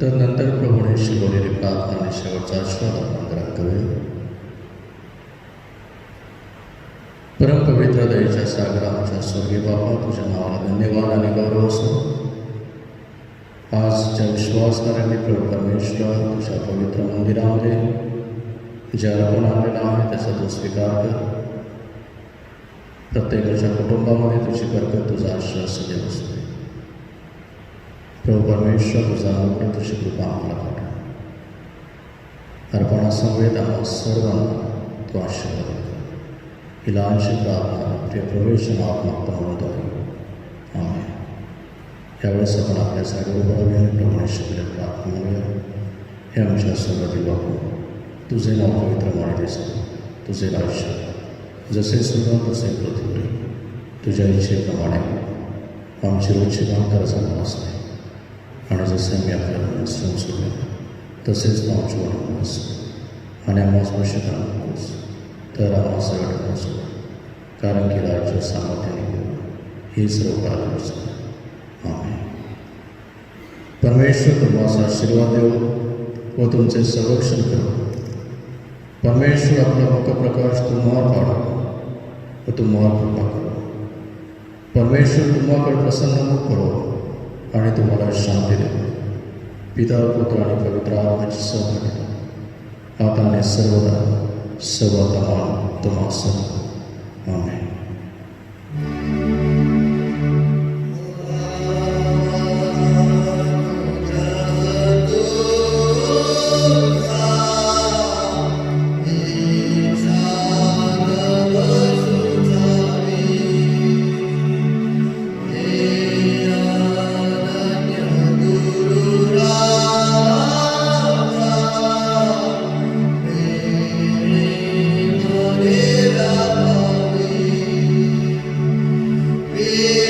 तर नंतर प्रभूने शिकवलेली प्रार्थना आणि शेवटचा आशीर्वाद आपण ग्रहण करूया. परमपवित्र दयेच्या सागरा आमच्या स्वर्गीय बाबा, तुझ्या नावाला धन्यवाद आणि गौरव असो. आज ज्या विश्वासणाऱ्यांनी प्रभू परमेश्वर तुझ्या पवित्र मंदिरामध्ये जे अर्पण आणलेलं आहे त्याचा तू स्वीकार कर. प्रत्येकाच्या कुटुंबामध्ये तुझी बरकत, तुझा आश्रय सदैव असू दे. प्रभू परमेश्वर तुझा अनुग्रह, तुझी कृपा आम्हाला पाठव. अर्पणासमवेत आम्हा सर्वांना तू आशीर्वाद कर. ही लहानशी प्रार्थना प्रिय प्रवेशन आत्माक्त म्हणतो आहे. आमेन. यावेळेस आपण आपल्या जागेवर उभारूया आणि प्रमाणे शिकले प्रार्थना म्हणूया. हे आमच्या सर्वातील बापू, तुझे नाव पवित्र मानले जावे, तुझे राज्य जसे स्वर्ग तसे पृथ्वीवर. तुझ्या इच्छेप्रमाणे आमची रोजची भाकर झाला असते आणि जसे आम्ही आपल्याला मिसळून सोडले तसेच आमची वाढवून असतो आणि आम्हाला स्पर्श करा नकोस, तर आम्हाला सगळं नसतो. कारण की राज्य सामर्थ्याने ही सर्व काळ आमेन. परमेश्वर तुम्हाला आशीर्वाद देव व तुमचे संरक्षण करो. परमेश्वर आपला मुखप्रकाश तुम्हाला पाडो व तुम्हाला कृपा करो. परमेश्वर तुम्हाकडे प्रसन्न मुख करो आणि तुम्हाला शांती देतो. पिता, पुत्र आणि पवित्र आत्म्याची सहभागी आता आणि सर्वदा सर्वकाळ तुम्हा सर्व. आमेन. Yeah.